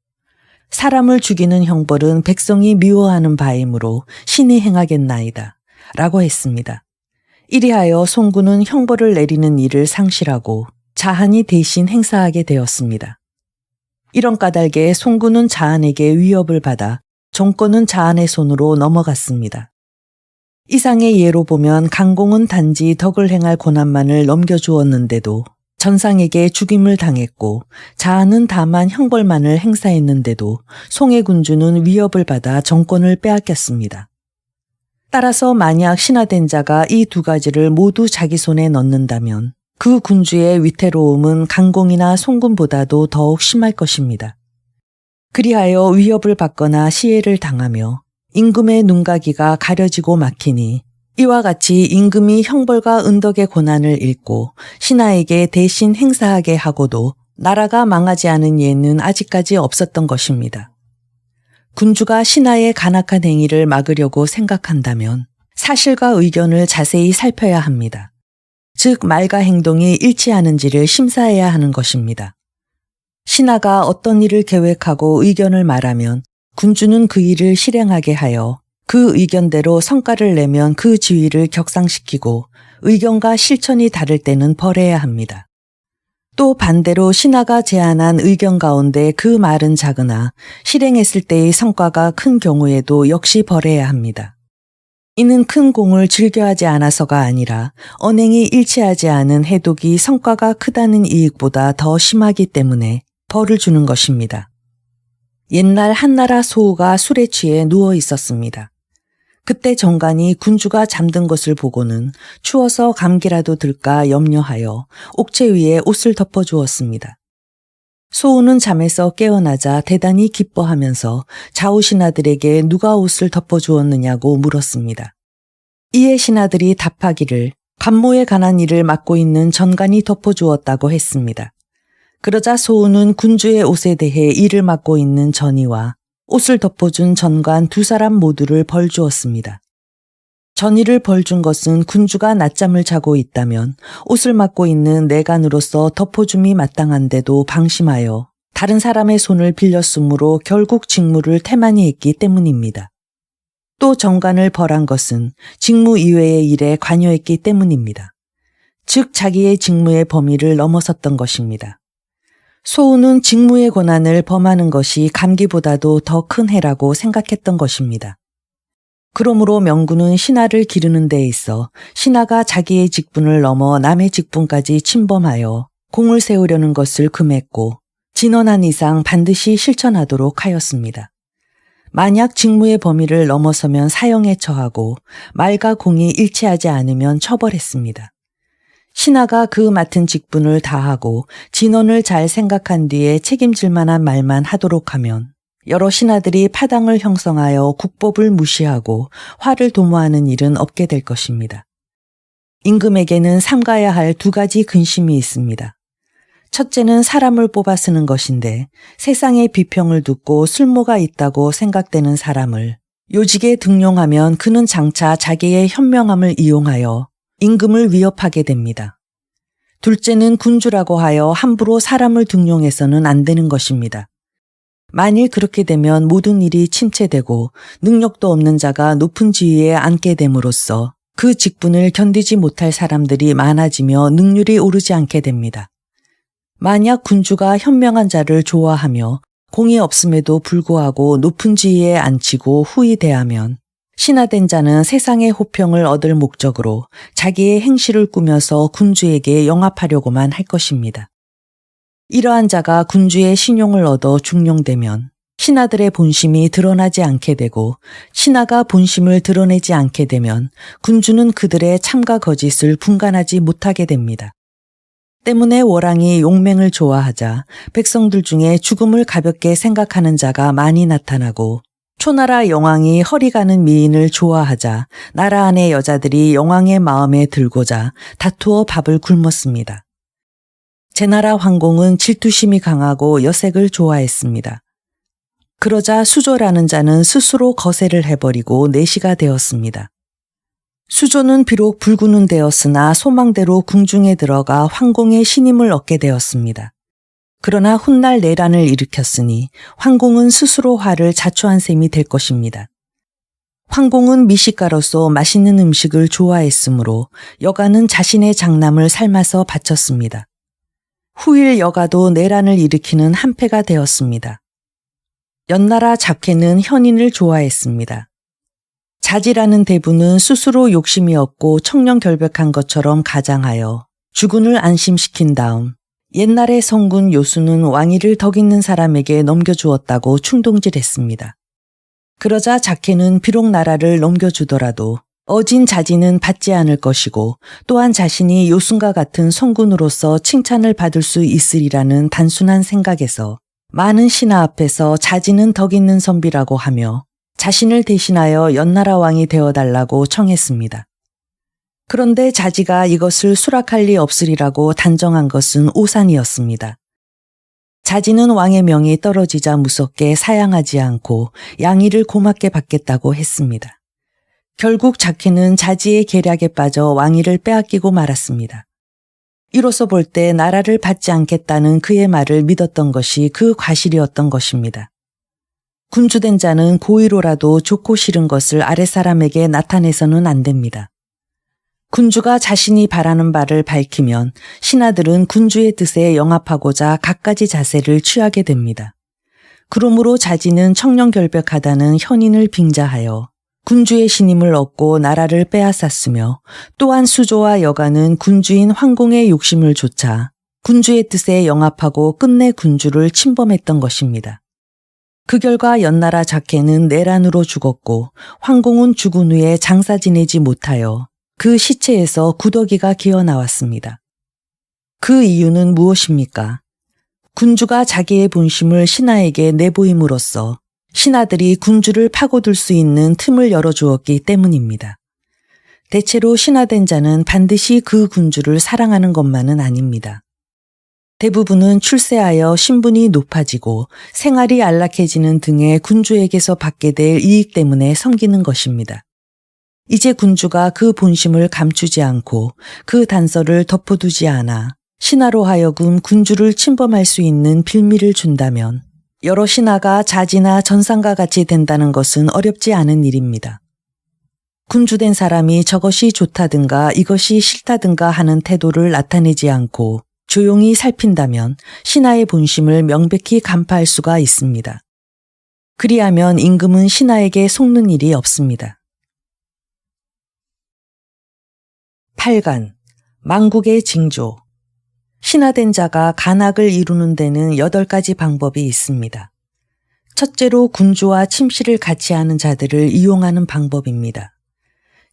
사람을 죽이는 형벌은 백성이 미워하는 바이므로 신이 행하겠나이다. 라고 했습니다. 이리하여 송군은 형벌을 내리는 일을 상실하고 자한이 대신 행사하게 되었습니다. 이런 까닭에 송군은 자한에게 위협을 받아 정권은 자한의 손으로 넘어갔습니다. 이상의 예로 보면 간공은 단지 덕을 행할 고난만을 넘겨주었는데도 전상에게 죽임을 당했고 자한은 다만 형벌만을 행사했는데도 송해 군주는 위협을 받아 정권을 빼앗겼습니다. 따라서 만약 신하된 자가 이 두 가지를 모두 자기 손에 넣는다면 그 군주의 위태로움은 간공이나 송군보다도 더욱 심할 것입니다. 그리하여 위협을 받거나 시해를 당하며 임금의 눈가기가 가려지고 막히니 이와 같이 임금이 형벌과 은덕의 고난을 읽고 신하에게 대신 행사하게 하고도 나라가 망하지 않은 예는 아직까지 없었던 것입니다. 군주가 신하의 간악한 행위를 막으려고 생각한다면 사실과 의견을 자세히 살펴야 합니다. 즉 말과 행동이 일치하는지를 심사해야 하는 것입니다. 신하가 어떤 일을 계획하고 의견을 말하면 군주는 그 일을 실행하게 하여 그 의견대로 성과를 내면 그 지위를 격상시키고 의견과 실천이 다를 때는 벌해야 합니다. 또 반대로 신하가 제안한 의견 가운데 그 말은 작으나 실행했을 때의 성과가 큰 경우에도 역시 벌해야 합니다. 이는 큰 공을 즐겨하지 않아서가 아니라 언행이 일치하지 않은 해독이 성과가 크다는 이익보다 더 심하기 때문에 벌을 주는 것입니다. 옛날 한나라 소우가 술에 취해 누워 있었습니다. 그때 정관이 군주가 잠든 것을 보고는 추워서 감기라도 들까 염려하여 옥체 위에 옷을 덮어주었습니다. 소우는 잠에서 깨어나자 대단히 기뻐하면서 좌우 신하들에게 누가 옷을 덮어주었느냐고 물었습니다. 이에 신하들이 답하기를 간모에 관한 일을 맡고 있는 전관이 덮어주었다고 했습니다. 그러자 소우는 군주의 옷에 대해 일을 맡고 있는 전이와 옷을 덮어준 전관 두 사람 모두를 벌 주었습니다. 전이를 벌 준 것은 군주가 낮잠을 자고 있다면 옷을 맡고 있는 내간으로서 덮어줌이 마땅한데도 방심하여 다른 사람의 손을 빌렸으므로 결국 직무를 태만히 했기 때문입니다. 또 전관을 벌한 것은 직무 이외의 일에 관여했기 때문입니다. 즉 자기의 직무의 범위를 넘어섰던 것입니다. 소우는 직무의 고난을 범하는 것이 감기보다도 더 큰 해라고 생각했던 것입니다. 그러므로 명군은 신하를 기르는 데 있어 신하가 자기의 직분을 넘어 남의 직분까지 침범하여 공을 세우려는 것을 금했고 진언한 이상 반드시 실천하도록 하였습니다. 만약 직무의 범위를 넘어서면 사형에 처하고 말과 공이 일치하지 않으면 처벌했습니다. 신하가 그 맡은 직분을 다하고 진언을 잘 생각한 뒤에 책임질 만한 말만 하도록 하면 여러 신하들이 파당을 형성하여 국법을 무시하고 화를 도모하는 일은 없게 될 것입니다. 임금에게는 삼가야 할 두 가지 근심이 있습니다. 첫째는 사람을 뽑아 쓰는 것인데 세상의 비평을 듣고 술모가 있다고 생각되는 사람을 요직에 등용하면 그는 장차 자기의 현명함을 이용하여 임금을 위협하게 됩니다. 둘째는 군주라고 하여 함부로 사람을 등용해서는 안 되는 것입니다. 만일 그렇게 되면 모든 일이 침체되고 능력도 없는 자가 높은 지위에 앉게 됨으로써 그 직분을 견디지 못할 사람들이 많아지며 능률이 오르지 않게 됩니다. 만약 군주가 현명한 자를 좋아하며 공이 없음에도 불구하고 높은 지위에 앉히고 후히 대하면 신하된 자는 세상의 호평을 얻을 목적으로 자기의 행실을 꾸며서 군주에게 영합하려고만 할 것입니다. 이러한 자가 군주의 신용을 얻어 중용되면 신하들의 본심이 드러나지 않게 되고 신하가 본심을 드러내지 않게 되면 군주는 그들의 참과 거짓을 분간하지 못하게 됩니다. 때문에 월왕이 용맹을 좋아하자 백성들 중에 죽음을 가볍게 생각하는 자가 많이 나타나고 초나라 영왕이 허리 가는 미인을 좋아하자 나라 안의 여자들이 영왕의 마음에 들고자 다투어 밥을 굶었습니다. 제나라 황공은 질투심이 강하고 여색을 좋아했습니다. 그러자 수조라는 자는 스스로 거세를 해버리고 내시가 되었습니다. 수조는 비록 불구는 되었으나 소망대로 궁중에 들어가 황공의 신임을 얻게 되었습니다. 그러나 훗날 내란을 일으켰으니 황공은 스스로 화를 자초한 셈이 될 것입니다. 황공은 미식가로서 맛있는 음식을 좋아했으므로 여가는 자신의 장남을 삶아서 바쳤습니다. 후일 여가도 내란을 일으키는 한패가 되었습니다. 연나라 잡캐는 현인을 좋아했습니다. 자지라는 대부는 스스로 욕심이 없고 청렴결백한 것처럼 가장하여 주군을 안심시킨 다음 옛날의 성군 요수는 왕위를 덕있는 사람에게 넘겨주었다고 충동질했습니다. 그러자 자캐는 비록 나라를 넘겨주더라도 어진 자지는 받지 않을 것이고 또한 자신이 요순과 같은 성군으로서 칭찬을 받을 수 있으리라는 단순한 생각에서 많은 신하 앞에서 자지는 덕있는 선비라고 하며 자신을 대신하여 연나라 왕이 되어달라고 청했습니다. 그런데 자지가 이것을 수락할 리 없으리라고 단정한 것은 오산이었습니다. 자지는 왕의 명이 떨어지자 무섭게 사양하지 않고 양의를 고맙게 받겠다고 했습니다. 결국 자키는 자지의 계략에 빠져 왕위를 빼앗기고 말았습니다. 이로써 볼 때 나라를 받지 않겠다는 그의 말을 믿었던 것이 그 과실이었던 것입니다. 군주된 자는 고의로라도 좋고 싫은 것을 아랫사람에게 나타내서는 안 됩니다. 군주가 자신이 바라는 바를 밝히면 신하들은 군주의 뜻에 영합하고자 갖가지 자세를 취하게 됩니다. 그러므로 자지는 청렴결백하다는 현인을 빙자하여 군주의 신임을 얻고 나라를 빼앗았으며 또한 수조와 여가는 군주인 황공의 욕심을 좇아 군주의 뜻에 영합하고 끝내 군주를 침범했던 것입니다. 그 결과 연나라 자케는 내란으로 죽었고 황공은 죽은 후에 장사 지내지 못하여 그 시체에서 구더기가 기어나왔습니다. 그 이유는 무엇입니까? 군주가 자기의 본심을 신하에게 내보임으로써 신하들이 군주를 파고들 수 있는 틈을 열어주었기 때문입니다. 대체로 신하된 자는 반드시 그 군주를 사랑하는 것만은 아닙니다. 대부분은 출세하여 신분이 높아지고 생활이 안락해지는 등의 군주에게서 받게 될 이익 때문에 섬기는 것입니다. 이제 군주가 그 본심을 감추지 않고 그 단서를 덮어두지 않아 신하로 하여금 군주를 침범할 수 있는 빌미를 준다면 여러 신하가 자지나 전상과 같이 된다는 것은 어렵지 않은 일입니다. 군주된 사람이 저것이 좋다든가 이것이 싫다든가 하는 태도를 나타내지 않고 조용히 살핀다면 신하의 본심을 명백히 간파할 수가 있습니다. 그리하면 임금은 신하에게 속는 일이 없습니다. 8간 망국의 징조. 신하된 자가 간악을 이루는 데는 8가지 방법이 있습니다. 첫째로 군주와 침실을 같이 하는 자들을 이용하는 방법입니다.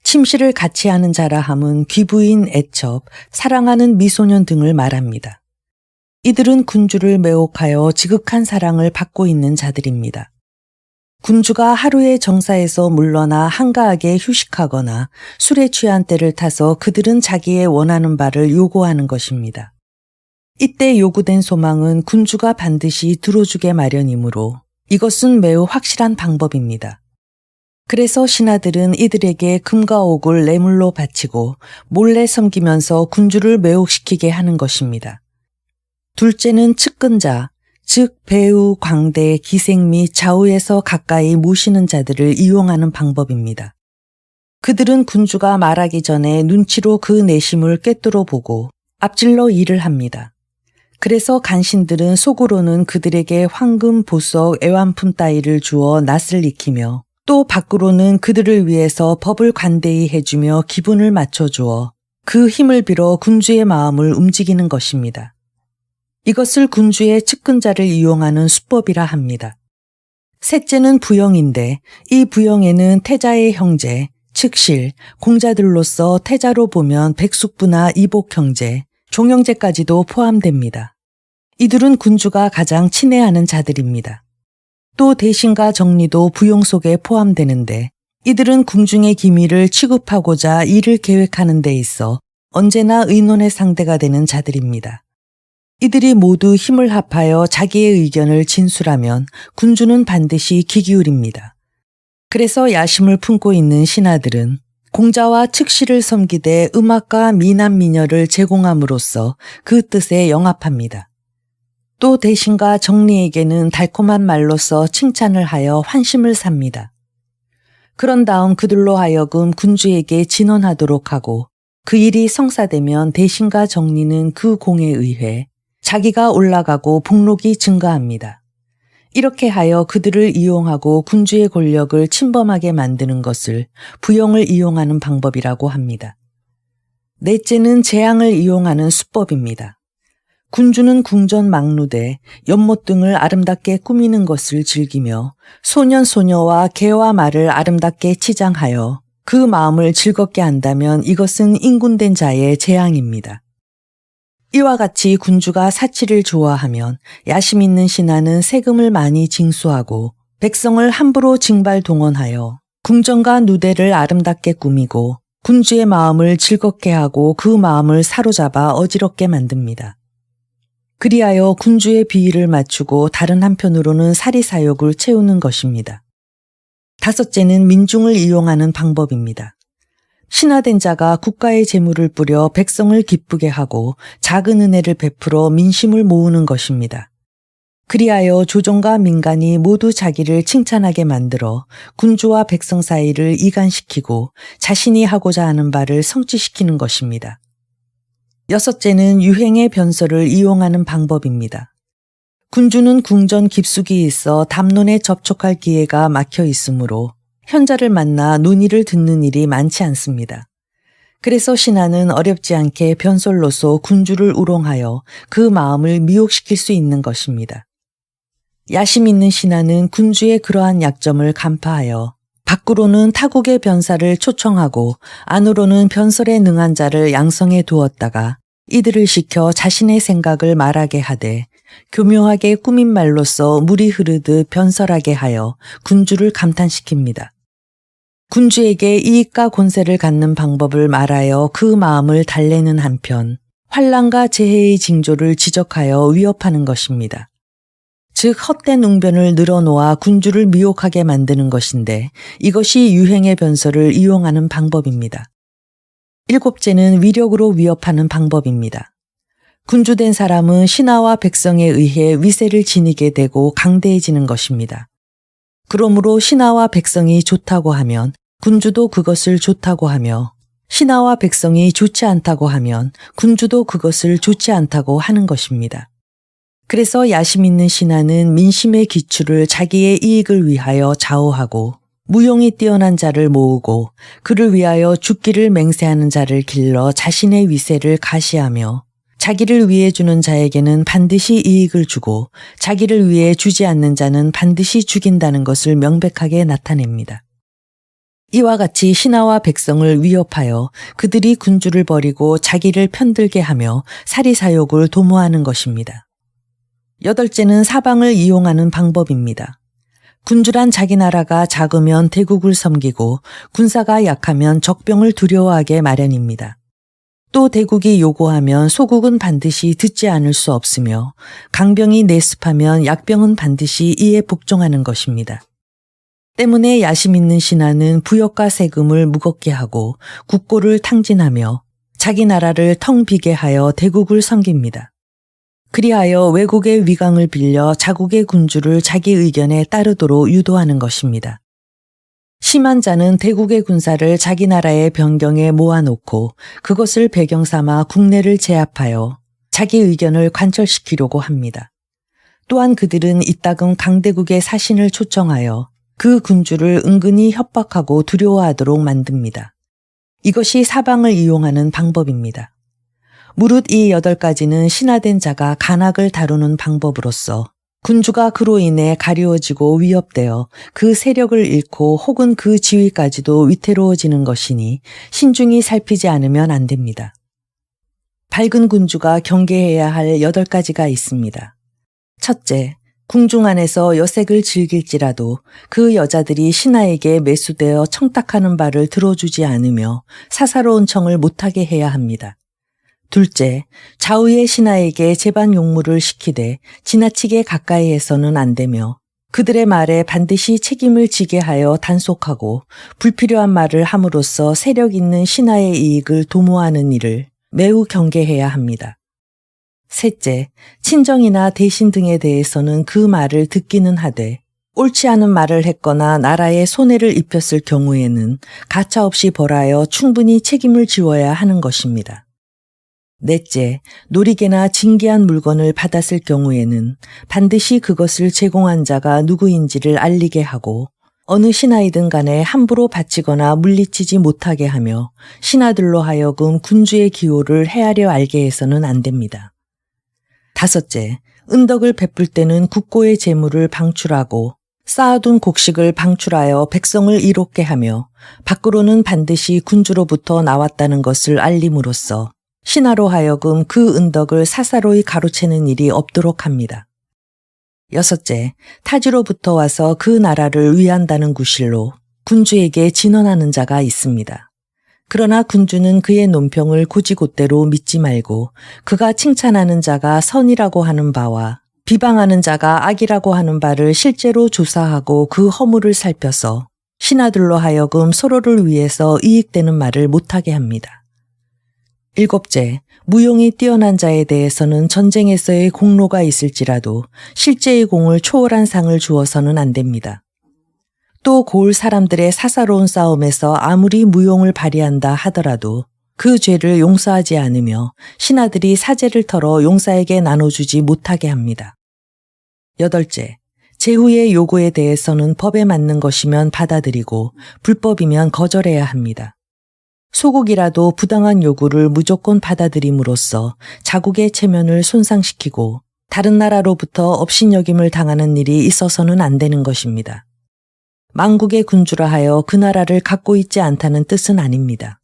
침실을 같이 하는 자라 함은 귀부인, 애첩, 사랑하는 미소년 등을 말합니다. 이들은 군주를 매혹하여 지극한 사랑을 받고 있는 자들입니다. 군주가 하루의 정사에서 물러나 한가하게 휴식하거나 술에 취한 때를 타서 그들은 자기의 원하는 바를 요구하는 것입니다. 이때 요구된 소망은 군주가 반드시 들어주게 마련이므로 이것은 매우 확실한 방법입니다. 그래서 신하들은 이들에게 금과 옥을 뇌물로 바치고 몰래 섬기면서 군주를 매혹시키게 하는 것입니다. 둘째는 측근자, 즉 배우, 광대, 기생 및 좌우에서 가까이 모시는 자들을 이용하는 방법입니다. 그들은 군주가 말하기 전에 눈치로 그 내심을 꿰뚫어 보고 앞질러 일을 합니다. 그래서 간신들은 속으로는 그들에게 황금, 보석, 애완품 따위를 주어 낯을 익히며 또 밖으로는 그들을 위해서 법을 관대히 해주며 기분을 맞춰주어 그 힘을 빌어 군주의 마음을 움직이는 것입니다. 이것을 군주의 측근자를 이용하는 수법이라 합니다. 셋째는 부영인데 이 부영에는 태자의 형제, 측실, 공자들로서 태자로 보면 백숙부나 이복 형제, 종형제까지도 포함됩니다. 이들은 군주가 가장 친애하는 자들입니다. 또 대신과 정리도 부용 속에 포함되는데 이들은 궁중의 기밀을 취급하고자 일을 계획하는 데 있어 언제나 의논의 상대가 되는 자들입니다. 이들이 모두 힘을 합하여 자기의 의견을 진술하면 군주는 반드시 귀 기울입니다. 그래서 야심을 품고 있는 신하들은 공자와 측실을 섬기되 음악과 미남 미녀를 제공함으로써 그 뜻에 영합합니다. 또 대신과 정리에게는 달콤한 말로써 칭찬을 하여 환심을 삽니다. 그런 다음 그들로 하여금 군주에게 진언하도록 하고 그 일이 성사되면 대신과 정리는 그 공에 의해 자기가 올라가고 복록이 증가합니다. 이렇게 하여 그들을 이용하고 군주의 권력을 침범하게 만드는 것을 부영을 이용하는 방법이라고 합니다. 넷째는 재앙을 이용하는 수법입니다. 군주는 궁전 막루대, 연못 등을 아름답게 꾸미는 것을 즐기며 소년 소녀와 개와 말을 아름답게 치장하여 그 마음을 즐겁게 한다면 이것은 인군된 자의 재앙입니다. 이와 같이 군주가 사치를 좋아하면 야심 있는 신하는 세금을 많이 징수하고 백성을 함부로 징발 동원하여 궁전과 누대를 아름답게 꾸미고 군주의 마음을 즐겁게 하고 그 마음을 사로잡아 어지럽게 만듭니다. 그리하여 군주의 비위를 맞추고 다른 한편으로는 사리사욕을 채우는 것입니다. 다섯째는 민중을 이용하는 방법입니다. 신하된 자가 국가의 재물을 뿌려 백성을 기쁘게 하고 작은 은혜를 베풀어 민심을 모으는 것입니다. 그리하여 조정과 민간이 모두 자기를 칭찬하게 만들어 군주와 백성 사이를 이간시키고 자신이 하고자 하는 바를 성취시키는 것입니다. 여섯째는 유행의 변설을 이용하는 방법입니다. 군주는 궁전 깊숙이 있어 담론에 접촉할 기회가 막혀 있으므로 현자를 만나 논의를 듣는 일이 많지 않습니다. 그래서 신하는 어렵지 않게 변설로서 군주를 우롱하여 그 마음을 미혹시킬 수 있는 것입니다. 야심 있는 신하는 군주의 그러한 약점을 간파하여 밖으로는 타국의 변사를 초청하고 안으로는 변설에 능한 자를 양성해 두었다가 이들을 시켜 자신의 생각을 말하게 하되 교묘하게 꾸민 말로써 물이 흐르듯 변설하게 하여 군주를 감탄시킵니다. 군주에게 이익과 권세를 갖는 방법을 말하여 그 마음을 달래는 한편 환난과 재해의 징조를 지적하여 위협하는 것입니다. 즉 헛된 웅변을 늘어놓아 군주를 미혹하게 만드는 것인데 이것이 유행의 변설을 이용하는 방법입니다. 일곱째는 위력으로 위협하는 방법입니다. 군주된 사람은 신하와 백성에 의해 위세를 지니게 되고 강대해지는 것입니다. 그러므로 신하와 백성이 좋다고 하면 군주도 그것을 좋다고 하며 신하와 백성이 좋지 않다고 하면 군주도 그것을 좋지 않다고 하는 것입니다. 그래서 야심 있는 신하는 민심의 기출을 자기의 이익을 위하여 좌우하고 무용이 뛰어난 자를 모으고 그를 위하여 죽기를 맹세하는 자를 길러 자신의 위세를 가시하며 자기를 위해 주는 자에게는 반드시 이익을 주고 자기를 위해 주지 않는 자는 반드시 죽인다는 것을 명백하게 나타냅니다. 이와 같이 신하와 백성을 위협하여 그들이 군주를 버리고 자기를 편들게 하며 사리사욕을 도모하는 것입니다. 여덟째는 사방을 이용하는 방법입니다. 군주란 자기 나라가 작으면 대국을 섬기고 군사가 약하면 적병을 두려워하게 마련입니다. 또 대국이 요구하면 소국은 반드시 듣지 않을 수 없으며 강병이 내습하면 약병은 반드시 이에 복종하는 것입니다. 때문에 야심 있는 신하는 부역과 세금을 무겁게 하고 국고를 탕진하며 자기 나라를 텅 비게 하여 대국을 섬깁니다. 그리하여 외국의 위강을 빌려 자국의 군주를 자기 의견에 따르도록 유도하는 것입니다. 심한 자는 대국의 군사를 자기 나라의 변경에 모아놓고 그것을 배경 삼아 국내를 제압하여 자기 의견을 관철시키려고 합니다. 또한 그들은 이따금 강대국의 사신을 초청하여 그 군주를 은근히 협박하고 두려워하도록 만듭니다. 이것이 사방을 이용하는 방법입니다. 무릇 이 8가지는 신하된 자가 간악을 다루는 방법으로서 군주가 그로 인해 가리워지고 위협되어 그 세력을 잃고 혹은 그 지위까지도 위태로워지는 것이니 신중히 살피지 않으면 안 됩니다. 밝은 군주가 경계해야 할 8가지가 있습니다. 첫째, 궁중 안에서 여색을 즐길지라도 그 여자들이 신하에게 매수되어 청탁하는 바를 들어주지 않으며 사사로운 청을 못하게 해야 합니다. 둘째, 좌우의 신하에게 제반 용무를 시키되 지나치게 가까이 해서는 안 되며 그들의 말에 반드시 책임을 지게 하여 단속하고 불필요한 말을 함으로써 세력 있는 신하의 이익을 도모하는 일을 매우 경계해야 합니다. 셋째, 친정이나 대신 등에 대해서는 그 말을 듣기는 하되 옳지 않은 말을 했거나 나라에 손해를 입혔을 경우에는 가차없이 벌하여 충분히 책임을 지워야 하는 것입니다. 넷째, 노리개나 진귀한 물건을 받았을 경우에는 반드시 그것을 제공한 자가 누구인지를 알리게 하고 어느 신하이든 간에 함부로 바치거나 물리치지 못하게 하며 신하들로 하여금 군주의 기호를 헤아려 알게 해서는 안 됩니다. 다섯째, 은덕을 베풀 때는 국고의 재물을 방출하고 쌓아둔 곡식을 방출하여 백성을 이롭게 하며 밖으로는 반드시 군주로부터 나왔다는 것을 알림으로써 신하로 하여금 그 은덕을 사사로이 가로채는 일이 없도록 합니다. 여섯째, 타지로부터 와서 그 나라를 위한다는 구실로 군주에게 진언하는 자가 있습니다. 그러나 군주는 그의 논평을 곧이곧대로 믿지 말고 그가 칭찬하는 자가 선이라고 하는 바와 비방하는 자가 악이라고 하는 바를 실제로 조사하고 그 허물을 살펴서 신하들로 하여금 서로를 위해서 이익되는 말을 못하게 합니다. 일곱째, 무용이 뛰어난 자에 대해서는 전쟁에서의 공로가 있을지라도 실제의 공을 초월한 상을 주어서는 안 됩니다. 또 고을 사람들의 사사로운 싸움에서 아무리 무용을 발휘한다 하더라도 그 죄를 용서하지 않으며 신하들이 사죄를 털어 용사에게 나눠주지 못하게 합니다. 여덟째, 제후의 요구에 대해서는 법에 맞는 것이면 받아들이고 불법이면 거절해야 합니다. 소국이라도 부당한 요구를 무조건 받아들임으로써 자국의 체면을 손상시키고 다른 나라로부터 업신여김을 당하는 일이 있어서는 안 되는 것입니다. 만국의 군주라 하여 그 나라를 갖고 있지 않다는 뜻은 아닙니다.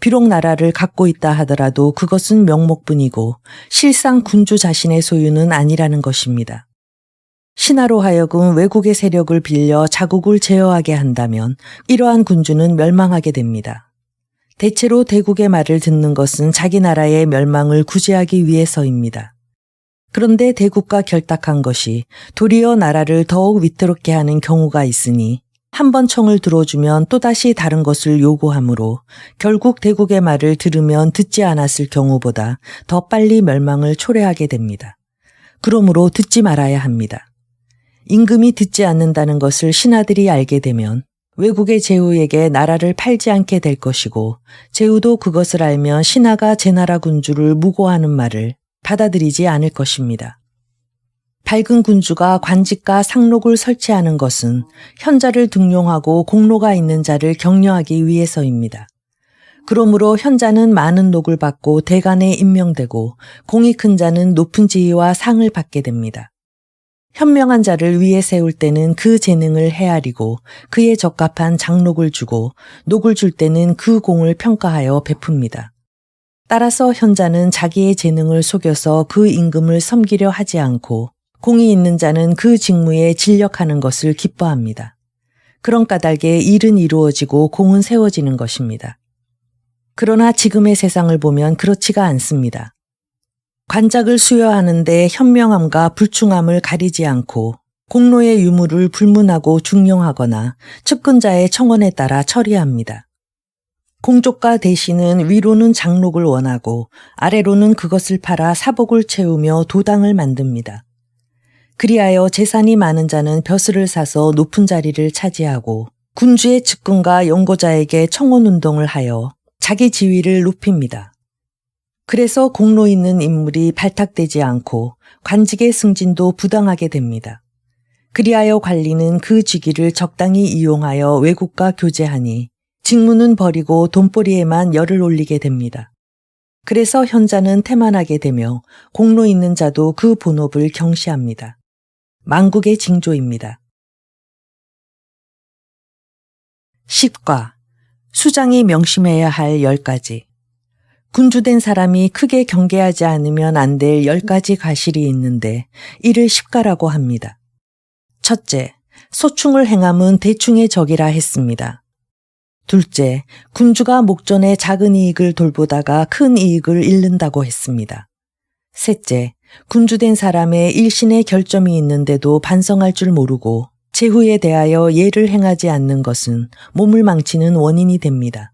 비록 나라를 갖고 있다 하더라도 그것은 명목뿐이고 실상 군주 자신의 소유는 아니라는 것입니다. 신하로 하여금 외국의 세력을 빌려 자국을 제어하게 한다면 이러한 군주는 멸망하게 됩니다. 대체로 대국의 말을 듣는 것은 자기 나라의 멸망을 구제하기 위해서입니다. 그런데 대국과 결탁한 것이 도리어 나라를 더욱 위태롭게 하는 경우가 있으니 한 번 청을 들어주면 또다시 다른 것을 요구하므로 결국 대국의 말을 들으면 듣지 않았을 경우보다 더 빨리 멸망을 초래하게 됩니다. 그러므로 듣지 말아야 합니다. 임금이 듣지 않는다는 것을 신하들이 알게 되면 외국의 제후에게 나라를 팔지 않게 될 것이고 제후도 그것을 알면 신하가 제 나라 군주를 무고하는 말을 받아들이지 않을 것입니다. 밝은 군주가 관직과 상록을 설치하는 것은 현자를 등용하고 공로가 있는 자를 격려하기 위해서입니다. 그러므로 현자는 많은 녹을 받고 대간에 임명되고 공이 큰 자는 높은 지위와 상을 받게 됩니다. 현명한 자를 위에 세울 때는 그 재능을 헤아리고 그에 적합한 장록을 주고 녹을 줄 때는 그 공을 평가하여 베풉니다. 따라서 현자는 자기의 재능을 속여서 그 임금을 섬기려 하지 않고 공이 있는 자는 그 직무에 진력하는 것을 기뻐합니다. 그런 까닭에 일은 이루어지고 공은 세워지는 것입니다. 그러나 지금의 세상을 보면 그렇지가 않습니다. 관작을 수여하는데 현명함과 불충함을 가리지 않고 공로의 유무를 불문하고 중용하거나 측근자의 청원에 따라 처리합니다. 공족과 대신은 위로는 장록을 원하고 아래로는 그것을 팔아 사복을 채우며 도당을 만듭니다. 그리하여 재산이 많은 자는 벼슬을 사서 높은 자리를 차지하고 군주의 측근과 연고자에게 청원운동을 하여 자기 지위를 높입니다. 그래서 공로 있는 인물이 발탁되지 않고 관직의 승진도 부당하게 됩니다. 그리하여 관리는 그 직위를 적당히 이용하여 외국과 교제하니 직무는 버리고 돈벌이에만 열을 올리게 됩니다. 그래서 현자는 태만하게 되며 공로 있는 자도 그 본업을 경시합니다. 만국의 징조입니다. 10과 수장이 명심해야 할 10가지. 군주된 사람이 크게 경계하지 않으면 안 될 10가지 과실이 있는데 이를 10가라고 합니다. 첫째, 소충을 행함은 대충의 적이라 했습니다. 둘째, 군주가 목전에 작은 이익을 돌보다가 큰 이익을 잃는다고 했습니다. 셋째, 군주된 사람의 일신의 결점이 있는데도 반성할 줄 모르고 제후에 대하여 예를 행하지 않는 것은 몸을 망치는 원인이 됩니다.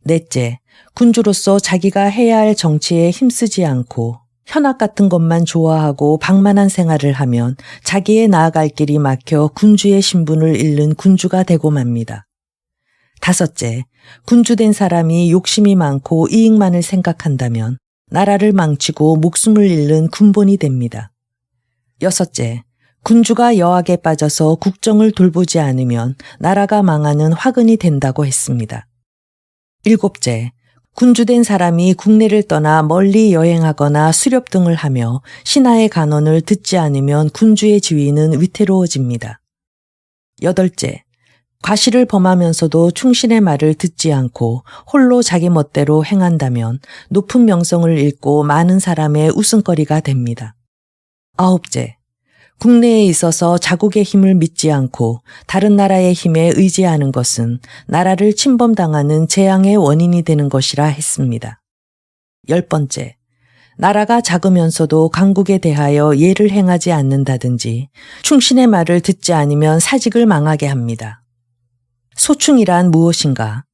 넷째, 군주로서 자기가 해야 할 정치에 힘쓰지 않고 현악 같은 것만 좋아하고 방만한 생활을 하면 자기의 나아갈 길이 막혀 군주의 신분을 잃는 군주가 되고 맙니다. 다섯째, 군주된 사람이 욕심이 많고 이익만을 생각한다면 나라를 망치고 목숨을 잃는 군본이 됩니다. 여섯째, 군주가 여학에 빠져서 국정을 돌보지 않으면 나라가 망하는 화근이 된다고 했습니다. 일곱째, 군주된 사람이 국내를 떠나 멀리 여행하거나 수렵 등을 하며 신하의 간언을 듣지 않으면 군주의 지위는 위태로워집니다. 여덟째, 과실을 범하면서도 충신의 말을 듣지 않고 홀로 자기 멋대로 행한다면 높은 명성을 잃고 많은 사람의 웃음거리가 됩니다. 아홉째, 국내에 있어서 자국의 힘을 믿지 않고 다른 나라의 힘에 의지하는 것은 나라를 침범당하는 재앙의 원인이 되는 것이라 했습니다. 10번째, 나라가 작으면서도 강국에 대하여 예를 행하지 않는다든지 충신의 말을 듣지 않으면 사직을 망하게 합니다. 소충이란 무엇인가?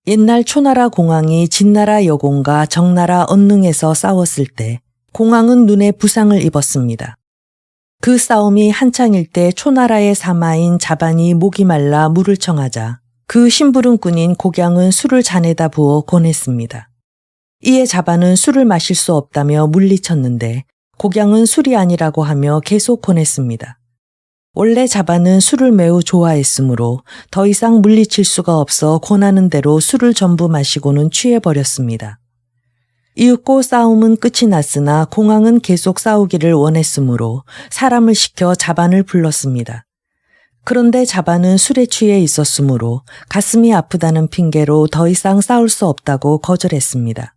옛날 초나라 공왕이 진나라 여공과 정나라 언능에서 싸웠을 때 공왕은 눈에 부상을 입었습니다. 그 싸움이 한창일 때 초나라의 사마인 자반이 목이 말라 물을 청하자 그 심부름꾼인 곡양은 술을 잔에다 부어 권했습니다. 이에 자반은 술을 마실 수 없다며 물리쳤는데 곡양은 술이 아니라고 하며 계속 권했습니다. 원래 자반은 술을 매우 좋아했으므로 더 이상 물리칠 수가 없어 권하는 대로 술을 전부 마시고는 취해버렸습니다. 이윽고 싸움은 끝이 났으나 공왕은 계속 싸우기를 원했으므로 사람을 시켜 자반을 불렀습니다. 그런데 자반은 술에 취해 있었으므로 가슴이 아프다는 핑계로 더 이상 싸울 수 없다고 거절했습니다.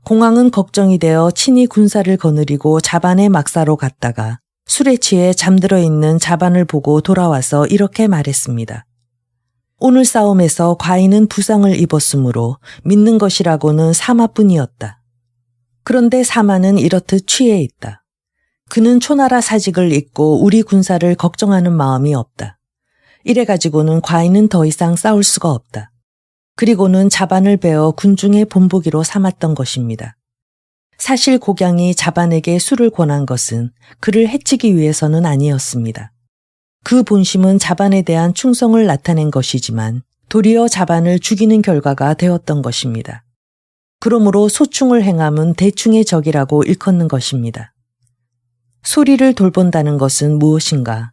공왕은 걱정이 되어 친히 군사를 거느리고 자반의 막사로 갔다가 술에 취해 잠들어 있는 자반을 보고 돌아와서 이렇게 말했습니다. 오늘 싸움에서 과인은 부상을 입었으므로 믿는 것이라고는 사마뿐이었다. 그런데 사마는 이렇듯 취해 있다. 그는 초나라 사직을 잊고 우리 군사를 걱정하는 마음이 없다. 이래가지고는 과인은 더 이상 싸울 수가 없다. 그리고는 자반을 베어 군중의 본보기로 삼았던 것입니다. 사실 곡양이 자반에게 술을 권한 것은 그를 해치기 위해서는 아니었습니다. 그 본심은 자반에 대한 충성을 나타낸 것이지만 도리어 자반을 죽이는 결과가 되었던 것입니다. 그러므로 소충을 행함은 대충의 적이라고 일컫는 것입니다. 소리를 돌본다는 것은 무엇인가?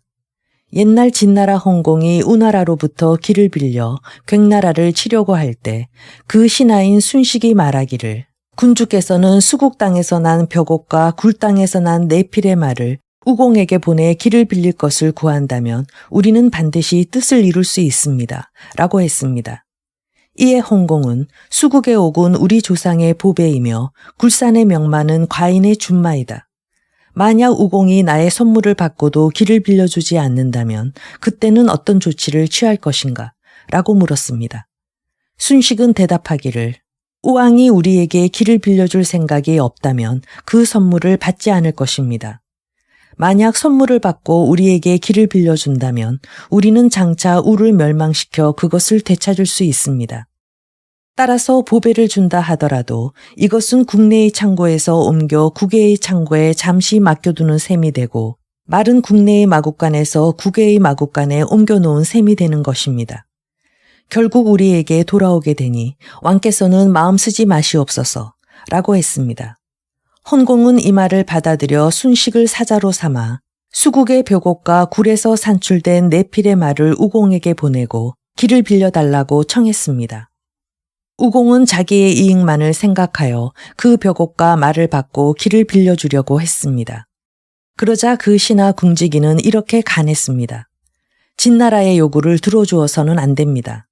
옛날 진나라 홍공이 우나라로부터 길을 빌려 괭나라를 치려고 할 때 그 신하인 순식이 말하기를 군주께서는 수국 땅에서 난 벽옥과 굴 땅에서 난 네필의 말을 우공에게 보내 길을 빌릴 것을 구한다면 우리는 반드시 뜻을 이룰 수 있습니다. 라고 했습니다. 이에 홍공은 수국의 옥은 우리 조상의 보배이며 굴산의 명마는 과인의 준마이다. 만약 우공이 나의 선물을 받고도 길을 빌려주지 않는다면 그때는 어떤 조치를 취할 것인가? 라고 물었습니다. 순식은 대답하기를 우왕이 우리에게 길을 빌려줄 생각이 없다면 그 선물을 받지 않을 것입니다. 만약 선물을 받고 우리에게 길을 빌려준다면 우리는 장차 우를 멸망시켜 그것을 되찾을 수 있습니다. 따라서 보배를 준다 하더라도 이것은 국내의 창고에서 옮겨 국외의 창고에 잠시 맡겨두는 셈이 되고 말은 국내의 마국간에서 국외의 마국간에 옮겨놓은 셈이 되는 것입니다. 결국 우리에게 돌아오게 되니 왕께서는 마음 쓰지 마시옵소서 라고 했습니다. 헌공은 이 말을 받아들여 순식을 사자로 삼아 수국의 벽옥과 굴에서 산출된 네필의 말을 우공에게 보내고 길을 빌려달라고 청했습니다. 우공은 자기의 이익만을 생각하여 그 벽옥과 말을 받고 길을 빌려주려고 했습니다. 그러자 그 신하 궁지기는 이렇게 간했습니다. 진나라의 요구를 들어주어서는 안 됩니다.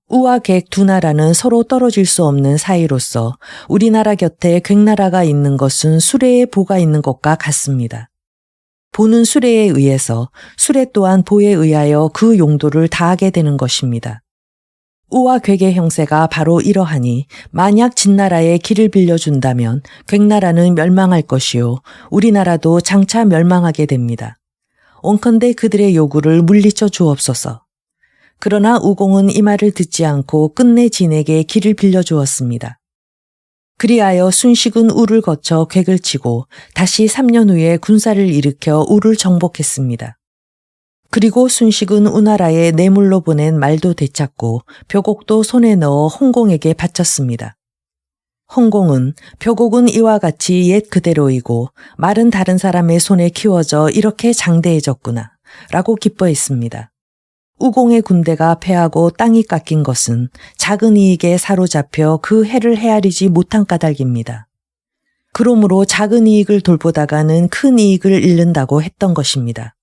우와 객 두 나라는 서로 떨어질 수 없는 사이로서 우리나라 곁에 괭나라가 있는 것은 수레에 보가 있는 것과 같습니다. 보는 수레에 의해서 수레 또한 보에 의하여 그 용도를 다하게 되는 것입니다. 우와 객의 형세가 바로 이러하니 만약 진나라에 길을 빌려준다면 괭나라는 멸망할 것이요 우리나라도 장차 멸망하게 됩니다. 원컨대 그들의 요구를 물리쳐 주옵소서. 그러나 우공은 이 말을 듣지 않고 끝내 진에게 길을 빌려주었습니다. 그리하여 순식은 우를 거쳐 객을 치고 다시 3년 후에 군사를 일으켜 우를 정복했습니다. 그리고 순식은 우나라에 뇌물로 보낸 말도 되찾고 벽옥도 손에 넣어 홍공에게 바쳤습니다. 홍공은 벽옥은 이와 같이 옛 그대로이고 말은 다른 사람의 손에 키워져 이렇게 장대해졌구나 라고 기뻐했습니다. 우공의 군대가 패하고 땅이 깎인 것은 작은 이익에 사로잡혀 그 해를 헤아리지 못한 까닭입니다. 그러므로 작은 이익을 돌보다가는 큰 이익을 잃는다고 했던 것입니다.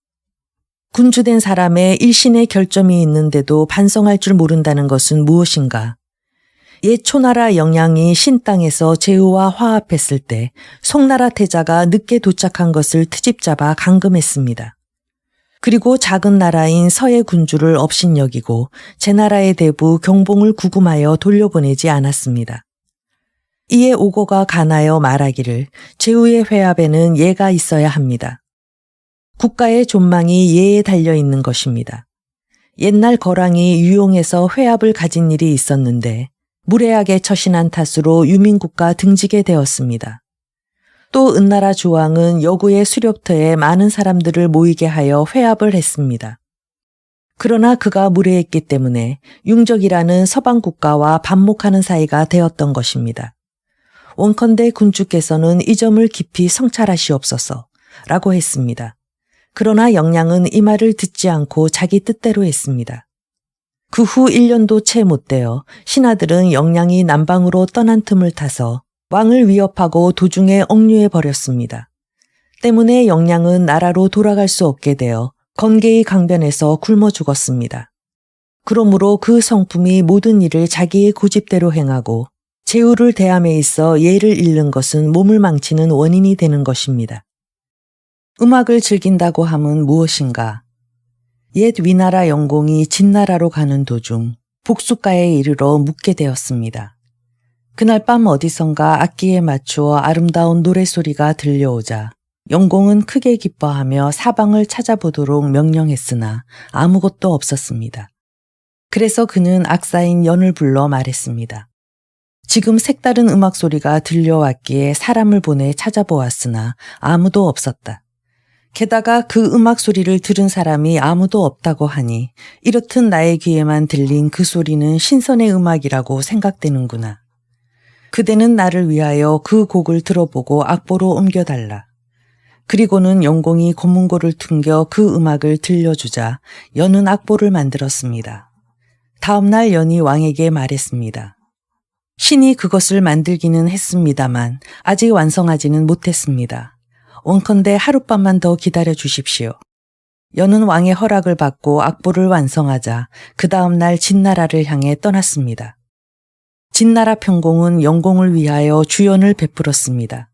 군주된 사람의 일신의 결점이 있는데도 반성할 줄 모른다는 것은 무엇인가? 옛 초나라 영양이 신땅에서 제후와 화합했을 때 송나라 태자가 늦게 도착한 것을 트집잡아 감금했습니다. 그리고 작은 나라인 서해 군주를 업신여기고 제나라의 대부 경봉을 구금하여 돌려보내지 않았습니다. 이에 오고가 간하여 말하기를 제후의 회합에는 예가 있어야 합니다. 국가의 존망이 예에 달려있는 것입니다. 옛날 거랑이 유용에서 회합을 가진 일이 있었는데 무례하게 처신한 탓으로 유민국가 등지게 되었습니다. 또 은나라 조왕은 여구의 수렵터에 많은 사람들을 모이게 하여 회합을 했습니다. 그러나 그가 무례했기 때문에 융적이라는 서방 국가와 반목하는 사이가 되었던 것입니다. 원컨대 군주께서는 이 점을 깊이 성찰하시옵소서 라고 했습니다. 그러나 영양은 이 말을 듣지 않고 자기 뜻대로 했습니다. 그 후 1년도 채 못 되어 신하들은 영양이 남방으로 떠난 틈을 타서 왕을 위협하고 도중에 억류해 버렸습니다. 때문에 영양은 나라로 돌아갈 수 없게 되어 건개의 강변에서 굶어 죽었습니다. 그러므로 그 성품이 모든 일을 자기의 고집대로 행하고 제후를 대함에 있어 예를 잃는 것은 몸을 망치는 원인이 되는 것입니다. 음악을 즐긴다고 함은 무엇인가? 옛 위나라 영공이 진나라로 가는 도중 복숫가에 이르러 묵게 되었습니다. 그날 밤 어디선가 악기에 맞추어 아름다운 노랫소리가 들려오자 영공은 크게 기뻐하며 사방을 찾아보도록 명령했으나 아무것도 없었습니다. 그래서 그는 악사인 연을 불러 말했습니다. 지금 색다른 음악 소리가 들려왔기에 사람을 보내 찾아보았으나 아무도 없었다. 게다가 그 음악 소리를 들은 사람이 아무도 없다고 하니 이렇듯 나의 귀에만 들린 그 소리는 신선의 음악이라고 생각되는구나. 그대는 나를 위하여 그 곡을 들어보고 악보로 옮겨달라. 그리고는 영공이 고문고를 퉁겨 그 음악을 들려주자 연은 악보를 만들었습니다. 다음날 연이 왕에게 말했습니다. 신이 그것을 만들기는 했습니다만 아직 완성하지는 못했습니다. 원컨대 하룻밤만 더 기다려 주십시오. 연은 왕의 허락을 받고 악보를 완성하자 그 다음날 진나라를 향해 떠났습니다. 진나라 평공은 영공을 위하여 주연을 베풀었습니다.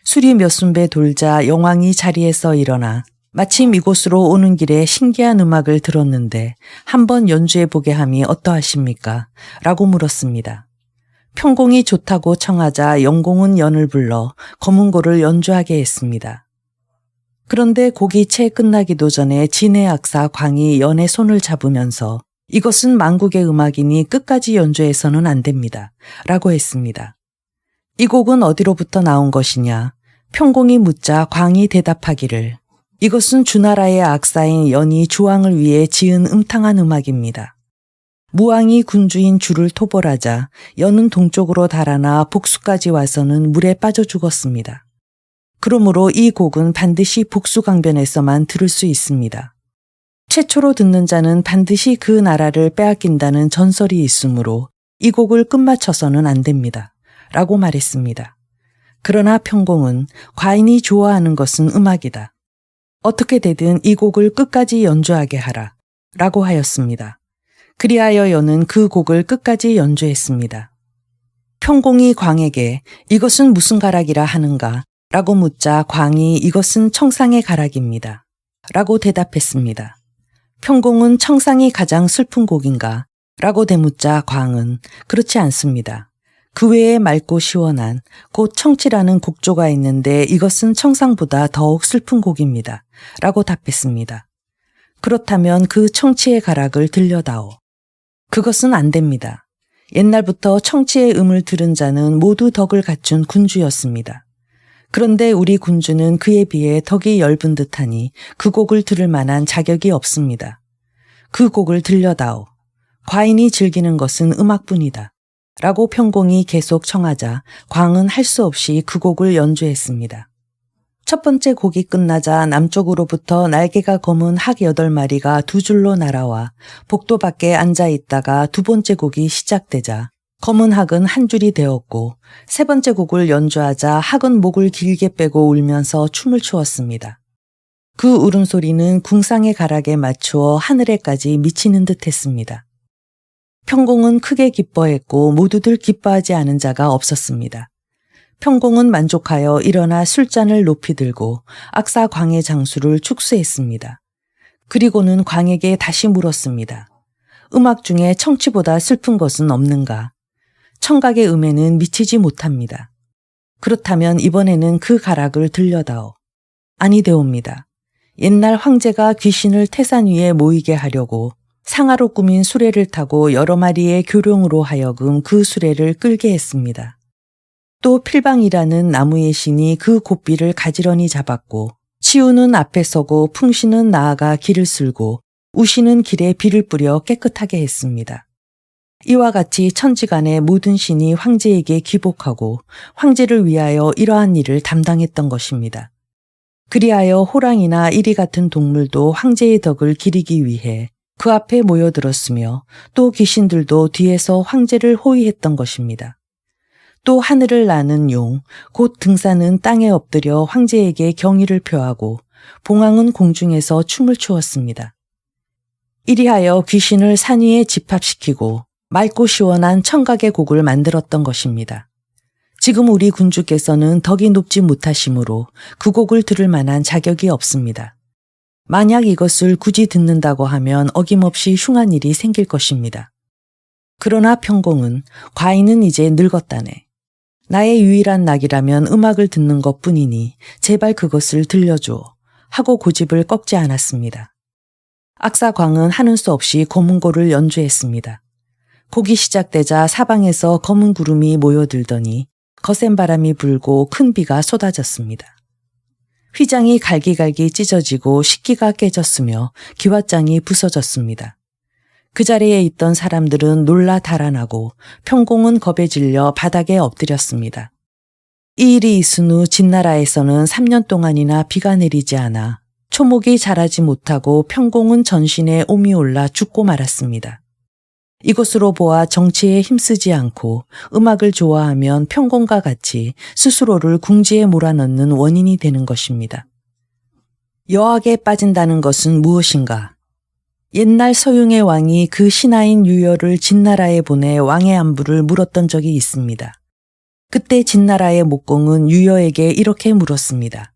술이 몇 순배 돌자 영왕이 자리에서 일어나 마침 이곳으로 오는 길에 신기한 음악을 들었는데 한번 연주해보게 함이 어떠하십니까? 라고 물었습니다. 평공이 좋다고 청하자 영공은 연을 불러 거문고를 연주하게 했습니다. 그런데 곡이 채 끝나기도 전에 진의 악사 광이 연의 손을 잡으면서 이것은 만국의 음악이니 끝까지 연주해서는 안 됩니다. 라고 했습니다. 이 곡은 어디로부터 나온 것이냐? 평공이 묻자 광이 대답하기를 이것은 주나라의 악사인 연이 조왕을 위해 지은 음탕한 음악입니다. 무왕이 군주인 주를 토벌하자 연은 동쪽으로 달아나 복수까지 와서는 물에 빠져 죽었습니다. 그러므로 이 곡은 반드시 복수강변에서만 들을 수 있습니다. 최초로 듣는 자는 반드시 그 나라를 빼앗긴다는 전설이 있으므로 이 곡을 끝마쳐서는 안 됩니다. 라고 말했습니다. 그러나 평공은 과인이 좋아하는 것은 음악이다. 어떻게 되든 이 곡을 끝까지 연주하게 하라. 라고 하였습니다. 그리하여 연은 그 곡을 끝까지 연주했습니다. 평공이 광에게 이것은 무슨 가락이라 하는가? 라고 묻자 광이 이것은 청상의 가락입니다. 라고 대답했습니다. 평공은 청상이 가장 슬픈 곡인가? 라고 되묻자 광은 그렇지 않습니다. 그 외에 맑고 시원한 곧 청치라는 곡조가 있는데 이것은 청상보다 더욱 슬픈 곡입니다. 라고 답했습니다. 그렇다면 그 청치의 가락을 들려다오. 그것은 안 됩니다. 옛날부터 청치의 음을 들은 자는 모두 덕을 갖춘 군주였습니다. 그런데 우리 군주는 그에 비해 덕이 엷은 듯하니 그 곡을 들을 만한 자격이 없습니다. 그 곡을 들려다오. 과인이 즐기는 것은 음악뿐이다. 라고 평공이 계속 청하자 광은 할 수 없이 그 곡을 연주했습니다. 첫 번째 곡이 끝나자 남쪽으로부터 날개가 검은 학 8마리가 두 줄로 날아와 복도 밖에 앉아 있다가 두 번째 곡이 시작되자 검은 학은 한 줄이 되었고 세 번째 곡을 연주하자 학은 목을 길게 빼고 울면서 춤을 추었습니다. 그 울음소리는 궁상의 가락에 맞추어 하늘에까지 미치는 듯 했습니다. 평공은 크게 기뻐했고 모두들 기뻐하지 않은 자가 없었습니다. 평공은 만족하여 일어나 술잔을 높이 들고 악사 광의 장수를 축수했습니다. 그리고는 광에게 다시 물었습니다. 음악 중에 청취보다 슬픈 것은 없는가? 청각의 음에는 미치지 못합니다. 그렇다면 이번에는 그 가락을 들려다오. 아니되옵니다. 옛날 황제가 귀신을 태산 위에 모이게 하려고 상아로 꾸민 수레를 타고 여러 마리의 교룡으로 하여금 그 수레를 끌게 했습니다. 또 필방이라는 나무의 신이 그 고삐를 가지런히 잡았고 치우는 앞에 서고 풍신은 나아가 길을 쓸고 우시는 길에 비를 뿌려 깨끗하게 했습니다. 이와 같이 천지간의 모든 신이 황제에게 귀복하고 황제를 위하여 이러한 일을 담당했던 것입니다. 그리하여 호랑이나 이리 같은 동물도 황제의 덕을 기리기 위해 그 앞에 모여들었으며 또 귀신들도 뒤에서 황제를 호위했던 것입니다. 또 하늘을 나는 용, 곧 등산은 땅에 엎드려 황제에게 경의를 표하고 봉황은 공중에서 춤을 추었습니다. 이리하여 귀신을 산 위에 집합시키고 맑고 시원한 청각의 곡을 만들었던 것입니다. 지금 우리 군주께서는 덕이 높지 못하시므로 그 곡을 들을 만한 자격이 없습니다. 만약 이것을 굳이 듣는다고 하면 어김없이 흉한 일이 생길 것입니다. 그러나 평공은 과인은 이제 늙었다네. 나의 유일한 낙이라면 음악을 듣는 것뿐이니 제발 그것을 들려줘 하고 고집을 꺾지 않았습니다. 악사광은 하는 수 없이 검은고를 연주했습니다. 곡이 시작되자 사방에서 검은 구름이 모여들더니 거센 바람이 불고 큰 비가 쏟아졌습니다. 휘장이 갈기갈기 찢어지고 식기가 깨졌으며 기왓장이 부서졌습니다. 그 자리에 있던 사람들은 놀라 달아나고 평공은 겁에 질려 바닥에 엎드렸습니다. 이 일이 있은 후 진나라에서는 3년 동안이나 비가 내리지 않아 초목이 자라지 못하고 평공은 전신에 옴이 올라 죽고 말았습니다. 이것으로 보아 정치에 힘쓰지 않고 음악을 좋아하면 평공과 같이 스스로를 궁지에 몰아넣는 원인이 되는 것입니다. 여학에 빠진다는 것은 무엇인가? 옛날 서융의 왕이 그 신하인 유여를 진나라에 보내 왕의 안부를 물었던 적이 있습니다. 그때 진나라의 목공은 유여에게 이렇게 물었습니다.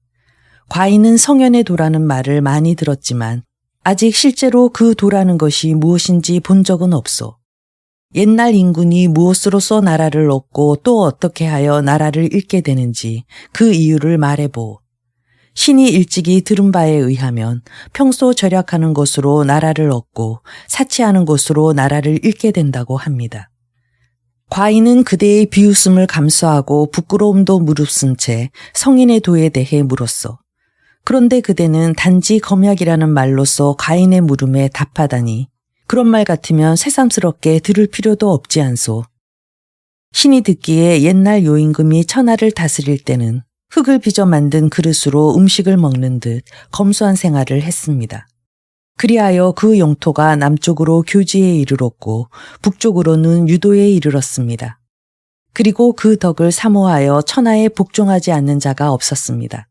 과인은 성현의 도라는 말을 많이 들었지만 아직 실제로 그 도라는 것이 무엇인지 본 적은 없소. 옛날 인군이 무엇으로써 나라를 얻고 또 어떻게 하여 나라를 잃게 되는지 그 이유를 말해보. 신이 일찍이 들은 바에 의하면 평소 절약하는 것으로 나라를 얻고 사치하는 것으로 나라를 잃게 된다고 합니다. 과인은 그대의 비웃음을 감수하고 부끄러움도 무릅쓴 채 성인의 도에 대해 물었소. 그런데 그대는 단지 검약이라는 말로써 과인의 물음에 답하다니 그런 말 같으면 새삼스럽게 들을 필요도 없지 않소. 신이 듣기에 옛날 요임금이 천하를 다스릴 때는 흙을 빚어 만든 그릇으로 음식을 먹는 듯 검소한 생활을 했습니다. 그리하여 그 영토가 남쪽으로 교지에 이르렀고 북쪽으로는 유도에 이르렀습니다. 그리고 그 덕을 사모하여 천하에 복종하지 않는 자가 없었습니다.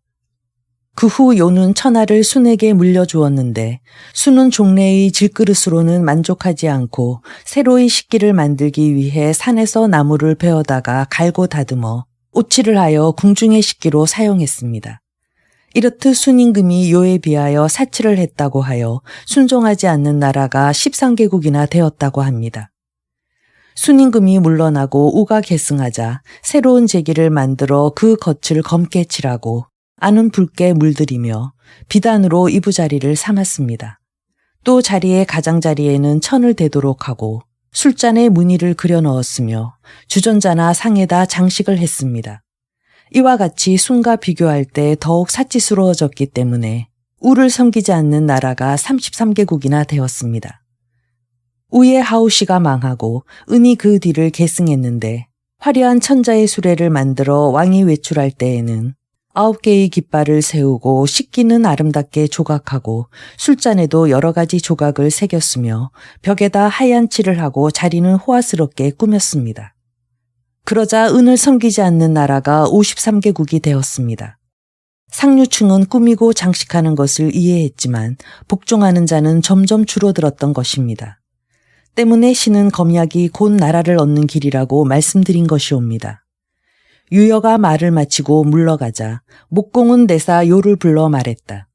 그 후 요는 천하를 순에게 물려주었는데 순은 종래의 질그릇으로는 만족하지 않고 새로이 식기를 만들기 위해 산에서 나무를 베어다가 갈고 다듬어 오칠을 하여 궁중의 식기로 사용했습니다. 이렇듯 순임금이 요에 비하여 사치를 했다고 하여 순종하지 않는 나라가 13개국이나 되었다고 합니다. 순임금이 물러나고 우가 계승하자 새로운 제기를 만들어 그 겉을 검게 칠하고 안은 붉게 물들이며 비단으로 이부자리를 삼았습니다. 또 자리의 가장자리에는 천을 대도록 하고 술잔에 무늬를 그려 넣었으며 주전자나 상에다 장식을 했습니다. 이와 같이 순과 비교할 때 더욱 사치스러워졌기 때문에 우를 섬기지 않는 나라가 33개국이나 되었습니다. 우의 하우시가 망하고 은이 그 뒤를 계승했는데 화려한 천자의 수레를 만들어 왕이 외출할 때에는 9개의 깃발을 세우고 식기는 아름답게 조각하고 술잔에도 여러 가지 조각을 새겼으며 벽에다 하얀 칠을 하고 자리는 호화스럽게 꾸몄습니다. 그러자 은을 섬기지 않는 나라가 53개국이 되었습니다. 상류층은 꾸미고 장식하는 것을 이해했지만 복종하는 자는 점점 줄어들었던 것입니다. 때문에 신은 검약이 곧 나라를 얻는 길이라고 말씀드린 것이옵니다. 유여가 말을 마치고 물러가자 목공은 내사 요를 불러 말했다.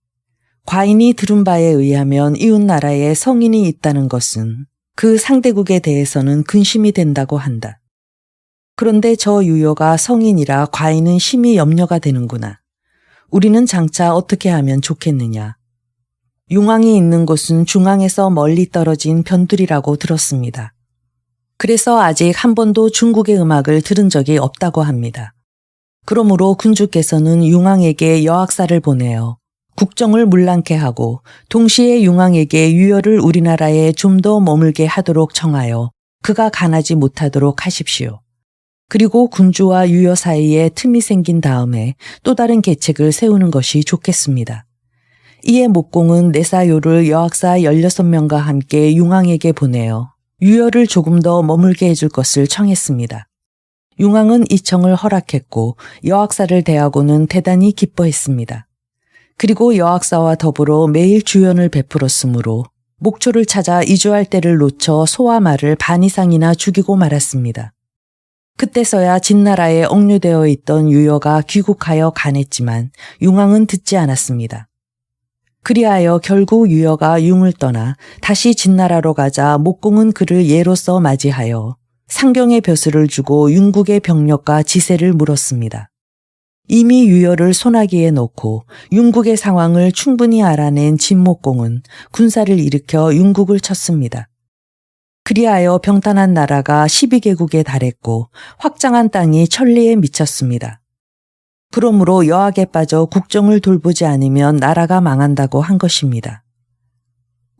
과인이 들은 바에 의하면 이웃나라에 성인이 있다는 것은 그 상대국에 대해서는 근심이 된다고 한다. 그런데 저 유여가 성인이라 과인은 심히 염려가 되는구나. 우리는 장차 어떻게 하면 좋겠느냐. 융왕이 있는 곳은 중앙에서 멀리 떨어진 변두리라고 들었습니다. 그래서 아직 한 번도 중국의 음악을 들은 적이 없다고 합니다. 그러므로 군주께서는 융왕에게 여학사를 보내어 국정을 문란케 하고 동시에 융왕에게 유여를 우리나라에 좀 더 머물게 하도록 청하여 그가 간하지 못하도록 하십시오. 그리고 군주와 유여 사이에 틈이 생긴 다음에 또 다른 계책을 세우는 것이 좋겠습니다. 이에 목공은 내사요를 여학사 16명과 함께 융왕에게 보내어 유여를 조금 더 머물게 해줄 것을 청했습니다. 융왕은 이 청을 허락했고 여학사를 대하고는 대단히 기뻐했습니다. 그리고 여학사와 더불어 매일 주연을 베풀었으므로 목초를 찾아 이주할 때를 놓쳐 소와 말을 반 이상이나 죽이고 말았습니다. 그때서야 진나라에 억류되어 있던 유여가 귀국하여 간했지만 융왕은 듣지 않았습니다. 그리하여 결국 유여가 융을 떠나 다시 진나라로 가자 목공은 그를 예로서 맞이하여 상경의 벼슬을 주고 융국의 병력과 지세를 물었습니다. 이미 유여를 소나기에 넣고 융국의 상황을 충분히 알아낸 진목공은 군사를 일으켜 융국을 쳤습니다. 그리하여 병탄한 나라가 12개국에 달했고 확장한 땅이 천리에 미쳤습니다. 그러므로 여학에 빠져 국정을 돌보지 않으면 나라가 망한다고 한 것입니다.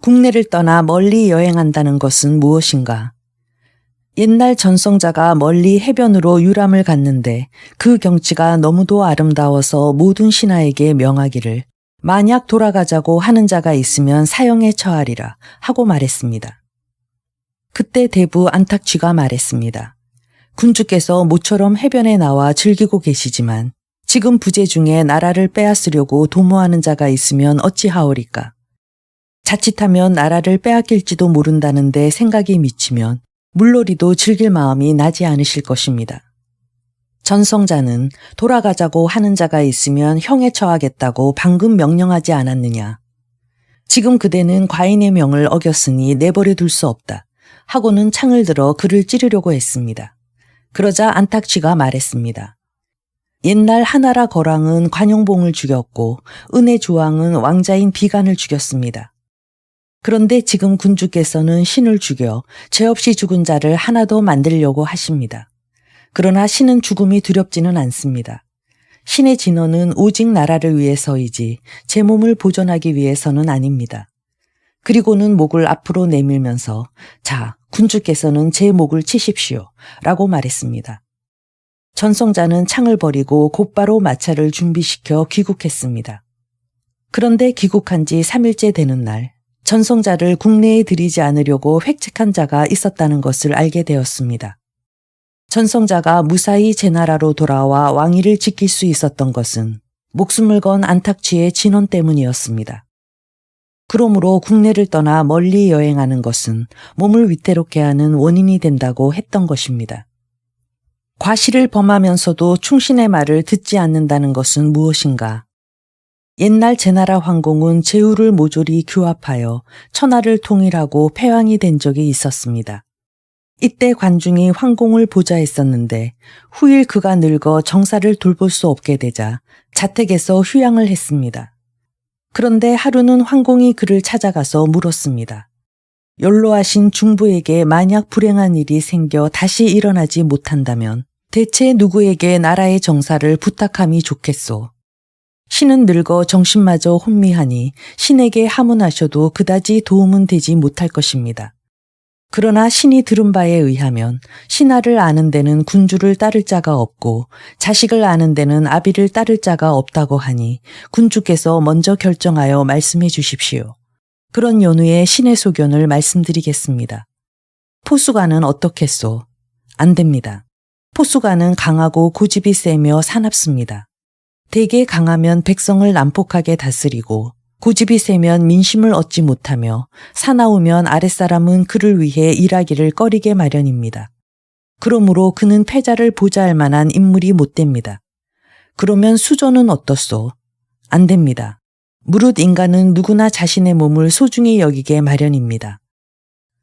국내를 떠나 멀리 여행한다는 것은 무엇인가? 옛날 전성자가 멀리 해변으로 유람을 갔는데 그 경치가 너무도 아름다워서 모든 신하에게 명하기를 만약 돌아가자고 하는 자가 있으면 사형에 처하리라 하고 말했습니다. 그때 대부 안탁쥐가 말했습니다. 군주께서 모처럼 해변에 나와 즐기고 계시지만 지금 부재 중에 나라를 빼앗으려고 도모하는 자가 있으면 어찌하오리까. 자칫하면 나라를 빼앗길지도 모른다는데 생각이 미치면 물놀이도 즐길 마음이 나지 않으실 것입니다. 전성자는 돌아가자고 하는 자가 있으면 형에 처하겠다고 방금 명령하지 않았느냐. 지금 그대는 과인의 명을 어겼으니 내버려 둘 수 없다. 하고는 창을 들어 그를 찌르려고 했습니다. 그러자 안탁쥐가 말했습니다. 옛날 하나라 거랑은 관용봉을 죽였고 은혜조왕은 왕자인 비간을 죽였습니다. 그런데 지금 군주께서는 신을 죽여 죄 없이 죽은 자를 하나 더 만들려고 하십니다. 그러나 신은 죽음이 두렵지는 않습니다. 신의 진언은 오직 나라를 위해서이지 제 몸을 보존하기 위해서는 아닙니다. 그리고는 목을 앞으로 내밀면서 자, 군주께서는 제 목을 치십시오 라고 말했습니다. 전성자는 창을 버리고 곧바로 마차를 준비시켜 귀국했습니다. 그런데 귀국한 지 3일째 되는 날 전성자를 국내에 들이지 않으려고 획책한 자가 있었다는 것을 알게 되었습니다. 전성자가 무사히 제나라로 돌아와 왕위를 지킬 수 있었던 것은 목숨을 건 안탁쥐의 진언 때문이었습니다. 그러므로 국내를 떠나 멀리 여행하는 것은 몸을 위태롭게 하는 원인이 된다고 했던 것입니다. 과실을 범하면서도 충신의 말을 듣지 않는다는 것은 무엇인가? 옛날 제나라 황공은 제후를 모조리 규합하여 천하를 통일하고 패왕이 된 적이 있었습니다. 이때 관중이 황공을 보좌했었는데 후일 그가 늙어 정사를 돌볼 수 없게 되자 자택에서 휴양을 했습니다. 그런데 하루는 황공이 그를 찾아가서 물었습니다. 연로하신 중부에게 만약 불행한 일이 생겨 다시 일어나지 못한다면 대체 누구에게 나라의 정사를 부탁함이 좋겠소? 신은 늙어 정신마저 혼미하니 신에게 하문하셔도 그다지 도움은 되지 못할 것입니다. 그러나 신이 들은 바에 의하면 신하를 아는 데는 군주를 따를 자가 없고 자식을 아는 데는 아비를 따를 자가 없다고 하니 군주께서 먼저 결정하여 말씀해 주십시오. 그런 연후에 신의 소견을 말씀드리겠습니다. 포수가는 어떻겠소? 안 됩니다. 포수가는 강하고 고집이 세며 사납습니다. 대개 강하면 백성을 난폭하게 다스리고 고집이 세면 민심을 얻지 못하며 사나우면 아랫사람은 그를 위해 일하기를 꺼리게 마련입니다. 그러므로 그는 패자를 보좌할 만한 인물이 못 됩니다. 그러면 수조는 어떻소? 안 됩니다. 무릇 인간은 누구나 자신의 몸을 소중히 여기게 마련입니다.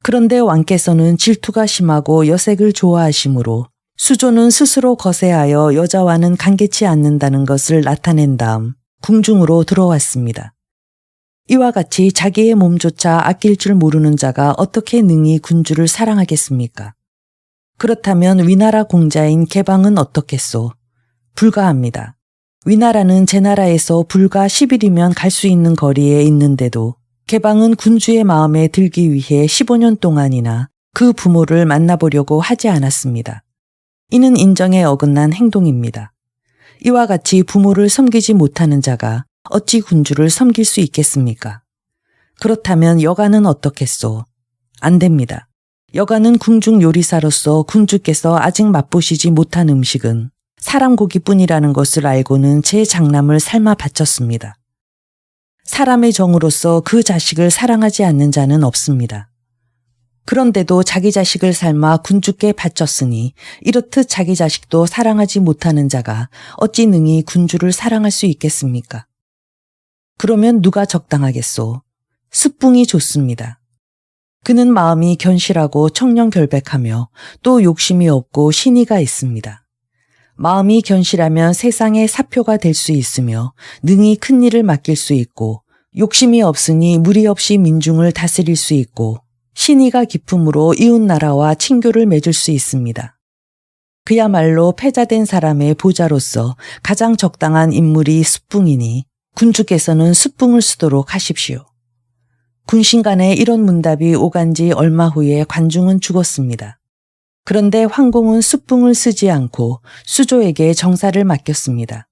그런데 왕께서는 질투가 심하고 여색을 좋아하시므로 수조는 스스로 거세하여 여자와는 관계치 않는다는 것을 나타낸 다음 궁중으로 들어왔습니다. 이와 같이 자기의 몸조차 아낄 줄 모르는 자가 어떻게 능히 군주를 사랑하겠습니까? 그렇다면 위나라 공자인 개방은 어떻겠소? 불가합니다. 위나라는 제 나라에서 불과 10일이면 갈 수 있는 거리에 있는데도 개방은 군주의 마음에 들기 위해 15년 동안이나 그 부모를 만나보려고 하지 않았습니다. 이는 인정에 어긋난 행동입니다. 이와 같이 부모를 섬기지 못하는 자가 어찌 군주를 섬길 수 있겠습니까? 그렇다면 여가는 어떻겠소? 안 됩니다. 여가는 궁중 요리사로서 군주께서 아직 맛보시지 못한 음식은 사람 고기뿐이라는 것을 알고는 제 장남을 삶아 바쳤습니다. 사람의 정으로서 그 자식을 사랑하지 않는 자는 없습니다. 그런데도 자기 자식을 삶아 군주께 바쳤으니 이렇듯 자기 자식도 사랑하지 못하는 자가 어찌 능히 군주를 사랑할 수 있겠습니까? 그러면 누가 적당하겠소? 습붕이 좋습니다. 그는 마음이 견실하고 청렴결백하며 또 욕심이 없고 신의가 있습니다. 마음이 견실하면 세상의 사표가 될 수 있으며 능히 큰 일을 맡길 수 있고 욕심이 없으니 무리 없이 민중을 다스릴 수 있고 신의가 깊음으로 이웃나라와 친교를 맺을 수 있습니다. 그야말로 패자된 사람의 보좌로서 가장 적당한 인물이 습붕이니 군주께서는 습붕을 쓰도록 하십시오. 군신 간에 이런 문답이 오간 지 얼마 후에 관중은 죽었습니다. 그런데 황공은 습붕을 쓰지 않고 수조에게 정사를 맡겼습니다.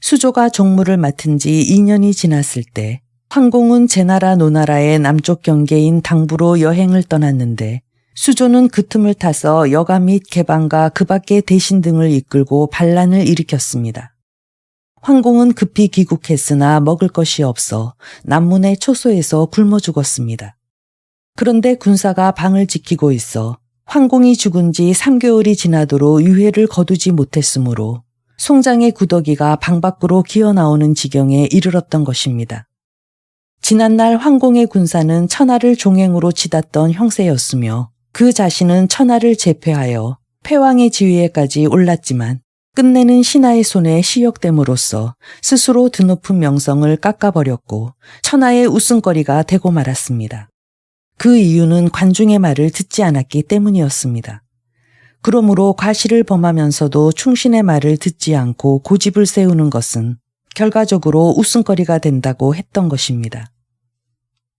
수조가 종무를 맡은 지 2년이 지났을 때 황공은 제나라 노나라의 남쪽 경계인 당부로 여행을 떠났는데 수조는 그 틈을 타서 여가 및 개방과 그 밖의 대신 등을 이끌고 반란을 일으켰습니다. 황공은 급히 귀국했으나 먹을 것이 없어 남문의 초소에서 굶어 죽었습니다. 그런데 군사가 방을 지키고 있어 황공이 죽은 지 3개월이 지나도록 유해를 거두지 못했으므로 송장의 구더기가 방 밖으로 기어나오는 지경에 이르렀던 것입니다. 지난날 황공의 군사는 천하를 종행으로 치닫던 형세였으며 그 자신은 천하를 제패하여 패왕의 지위에까지 올랐지만 끝내는 신하의 손에 시역됨으로써 스스로 드높은 명성을 깎아버렸고 천하의 웃음거리가 되고 말았습니다. 그 이유는 관중의 말을 듣지 않았기 때문이었습니다. 그러므로 과실을 범하면서도 충신의 말을 듣지 않고 고집을 세우는 것은 결과적으로 웃음거리가 된다고 했던 것입니다.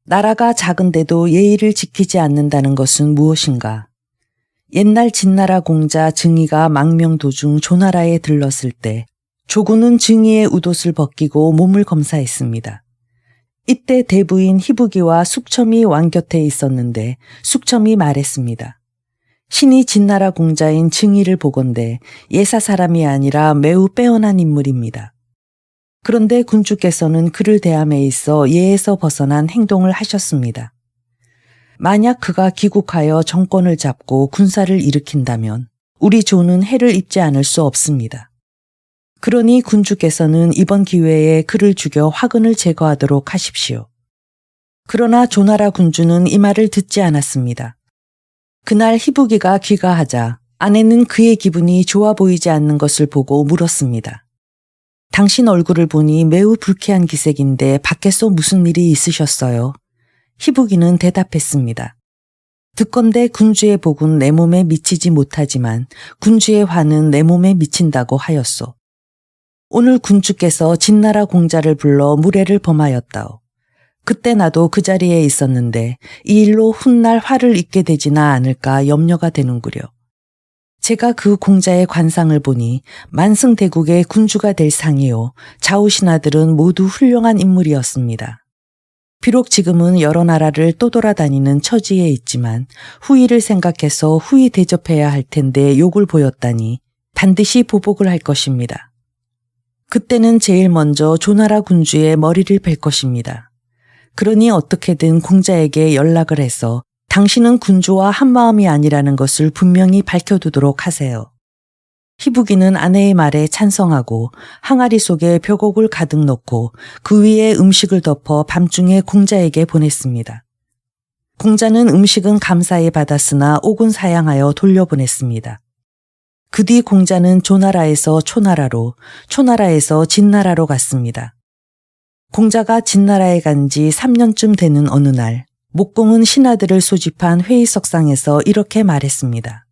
나라가 작은데도 예의를 지키지 않는다는 것은 무엇인가? 옛날 진나라 공자 증이가 망명 도중 조나라에 들렀을 때 조구는 증이의 웃옷을 벗기고 몸을 검사했습니다. 이때 대부인 희부기와 숙첨이 왕 곁에 있었는데 숙첨이 말했습니다. 신이 진나라 공자인 증이를 보건대 예사 사람이 아니라 매우 빼어난 인물입니다. 그런데 군주께서는 그를 대함에 있어 예에서 벗어난 행동을 하셨습니다. 만약 그가 귀국하여 정권을 잡고 군사를 일으킨다면 우리 조는 해를 입지 않을 수 없습니다. 그러니 군주께서는 이번 기회에 그를 죽여 화근을 제거하도록 하십시오. 그러나 조나라 군주는 이 말을 듣지 않았습니다. 그날 희부기가 귀가하자 아내는 그의 기분이 좋아 보이지 않는 것을 보고 물었습니다. 당신 얼굴을 보니 매우 불쾌한 기색인데 밖에서 무슨 일이 있으셨어요? 희부기는 대답했습니다. 듣건대 군주의 복은 내 몸에 미치지 못하지만 군주의 화는 내 몸에 미친다고 하였소. 오늘 군주께서 진나라 공자를 불러 무례를 범하였다오. 그때 나도 그 자리에 있었는데 이 일로 훗날 화를 입게 되지나 않을까 염려가 되는구려. 제가 그 공자의 관상을 보니 만승대국의 군주가 될 상이요 좌우신하들은 모두 훌륭한 인물이었습니다. 비록 지금은 여러 나라를 떠돌아다니는 처지에 있지만 후위를 생각해서 후위 대접해야 할 텐데 욕을 보였다니 반드시 보복을 할 것입니다. 그때는 제일 먼저 조나라 군주의 머리를 벨 것입니다. 그러니 어떻게든 공자에게 연락을 해서 당신은 군주와 한마음이 아니라는 것을 분명히 밝혀두도록 하세요. 희북이는 아내의 말에 찬성하고 항아리 속에 벼곡을 가득 넣고 그 위에 음식을 덮어 밤중에 공자에게 보냈습니다. 공자는 음식은 감사히 받았으나 옥은 사양하여 돌려보냈습니다. 그 뒤 공자는 조나라에서 초나라로, 초나라에서 진나라로 갔습니다. 공자가 진나라에 간 지 3년쯤 되는 어느 날, 목공은 신하들을 소집한 회의석상에서 이렇게 말했습니다.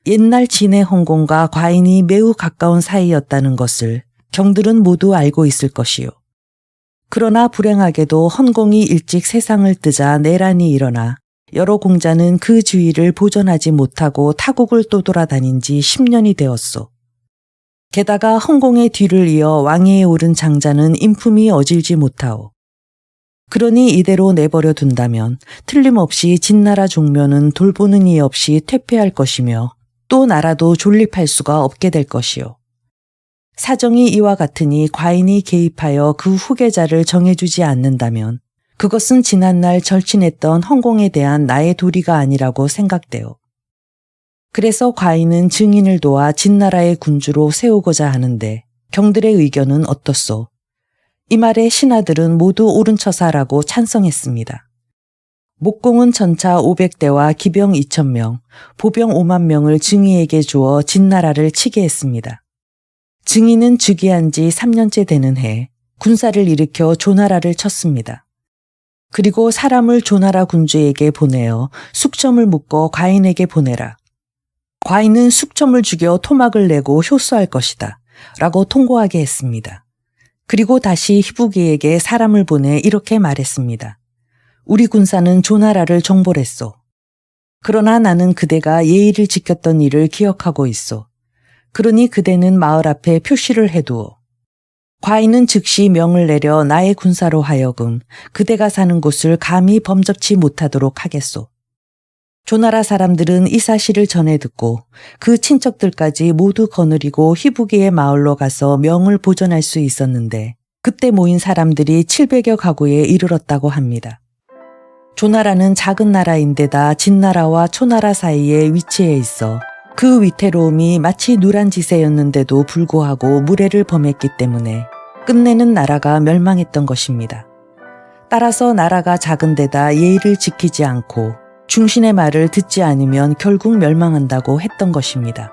옛날 진의 헌공과 과인이 매우 가까운 사이였다는 것을 경들은 모두 알고 있을 것이요. 그러나 불행하게도 헌공이 일찍 세상을 뜨자 내란이 일어나 여러 공자는 그 주위를 보존하지 못하고 타국을 떠돌아다닌 지 10년이 되었소. 게다가 헌공의 뒤를 이어 왕위에 오른 장자는 인품이 어질지 못하오. 그러니 이대로 내버려 둔다면 틀림없이 진나라 종묘는 돌보는 이 없이 퇴폐할 것이며 또 나라도 존립할 수가 없게 될 것이요. 사정이 이와 같으니 과인이 개입하여 그 후계자를 정해주지 않는다면 그것은 지난날 절친했던 헌공에 대한 나의 도리가 아니라고 생각돼요. 그래서 과인은 증인을 도와 진나라의 군주로 세우고자 하는데 경들의 의견은 어떻소? 이 말에 신하들은 모두 옳은 처사라고 찬성했습니다. 목공은 전차 500대와 기병 2,000명, 보병 5만 명을 증이에게 주어 진나라를 치게 했습니다. 증이는 즉위한 지 3년째 되는 해 군사를 일으켜 조나라를 쳤습니다. 그리고 사람을 조나라 군주에게 보내어 숙점을 묶어 과인에게 보내라. 과인은 숙점을 죽여 토막을 내고 효수할 것이다. 라고 통고하게 했습니다. 그리고 다시 희북이에게 사람을 보내 이렇게 말했습니다. 우리 군사는 조나라를 정벌했소. 그러나 나는 그대가 예의를 지켰던 일을 기억하고 있소. 그러니 그대는 마을 앞에 표시를 해두어. 과인은 즉시 명을 내려 나의 군사로 하여금 그대가 사는 곳을 감히 범접치 못하도록 하겠소. 조나라 사람들은 이 사실을 전해 듣고 그 친척들까지 모두 거느리고 희북이의 마을로 가서 명을 보존할 수 있었는데 그때 모인 사람들이 700여 가구에 이르렀다고 합니다. 조나라는 작은 나라인데다 진나라와 초나라 사이에 위치해 있어 그 위태로움이 마치 누란지세였는데도 불구하고 무례를 범했기 때문에 끝내는 나라가 멸망했던 것입니다. 따라서 나라가 작은 데다 예의를 지키지 않고 중신의 말을 듣지 않으면 결국 멸망한다고 했던 것입니다.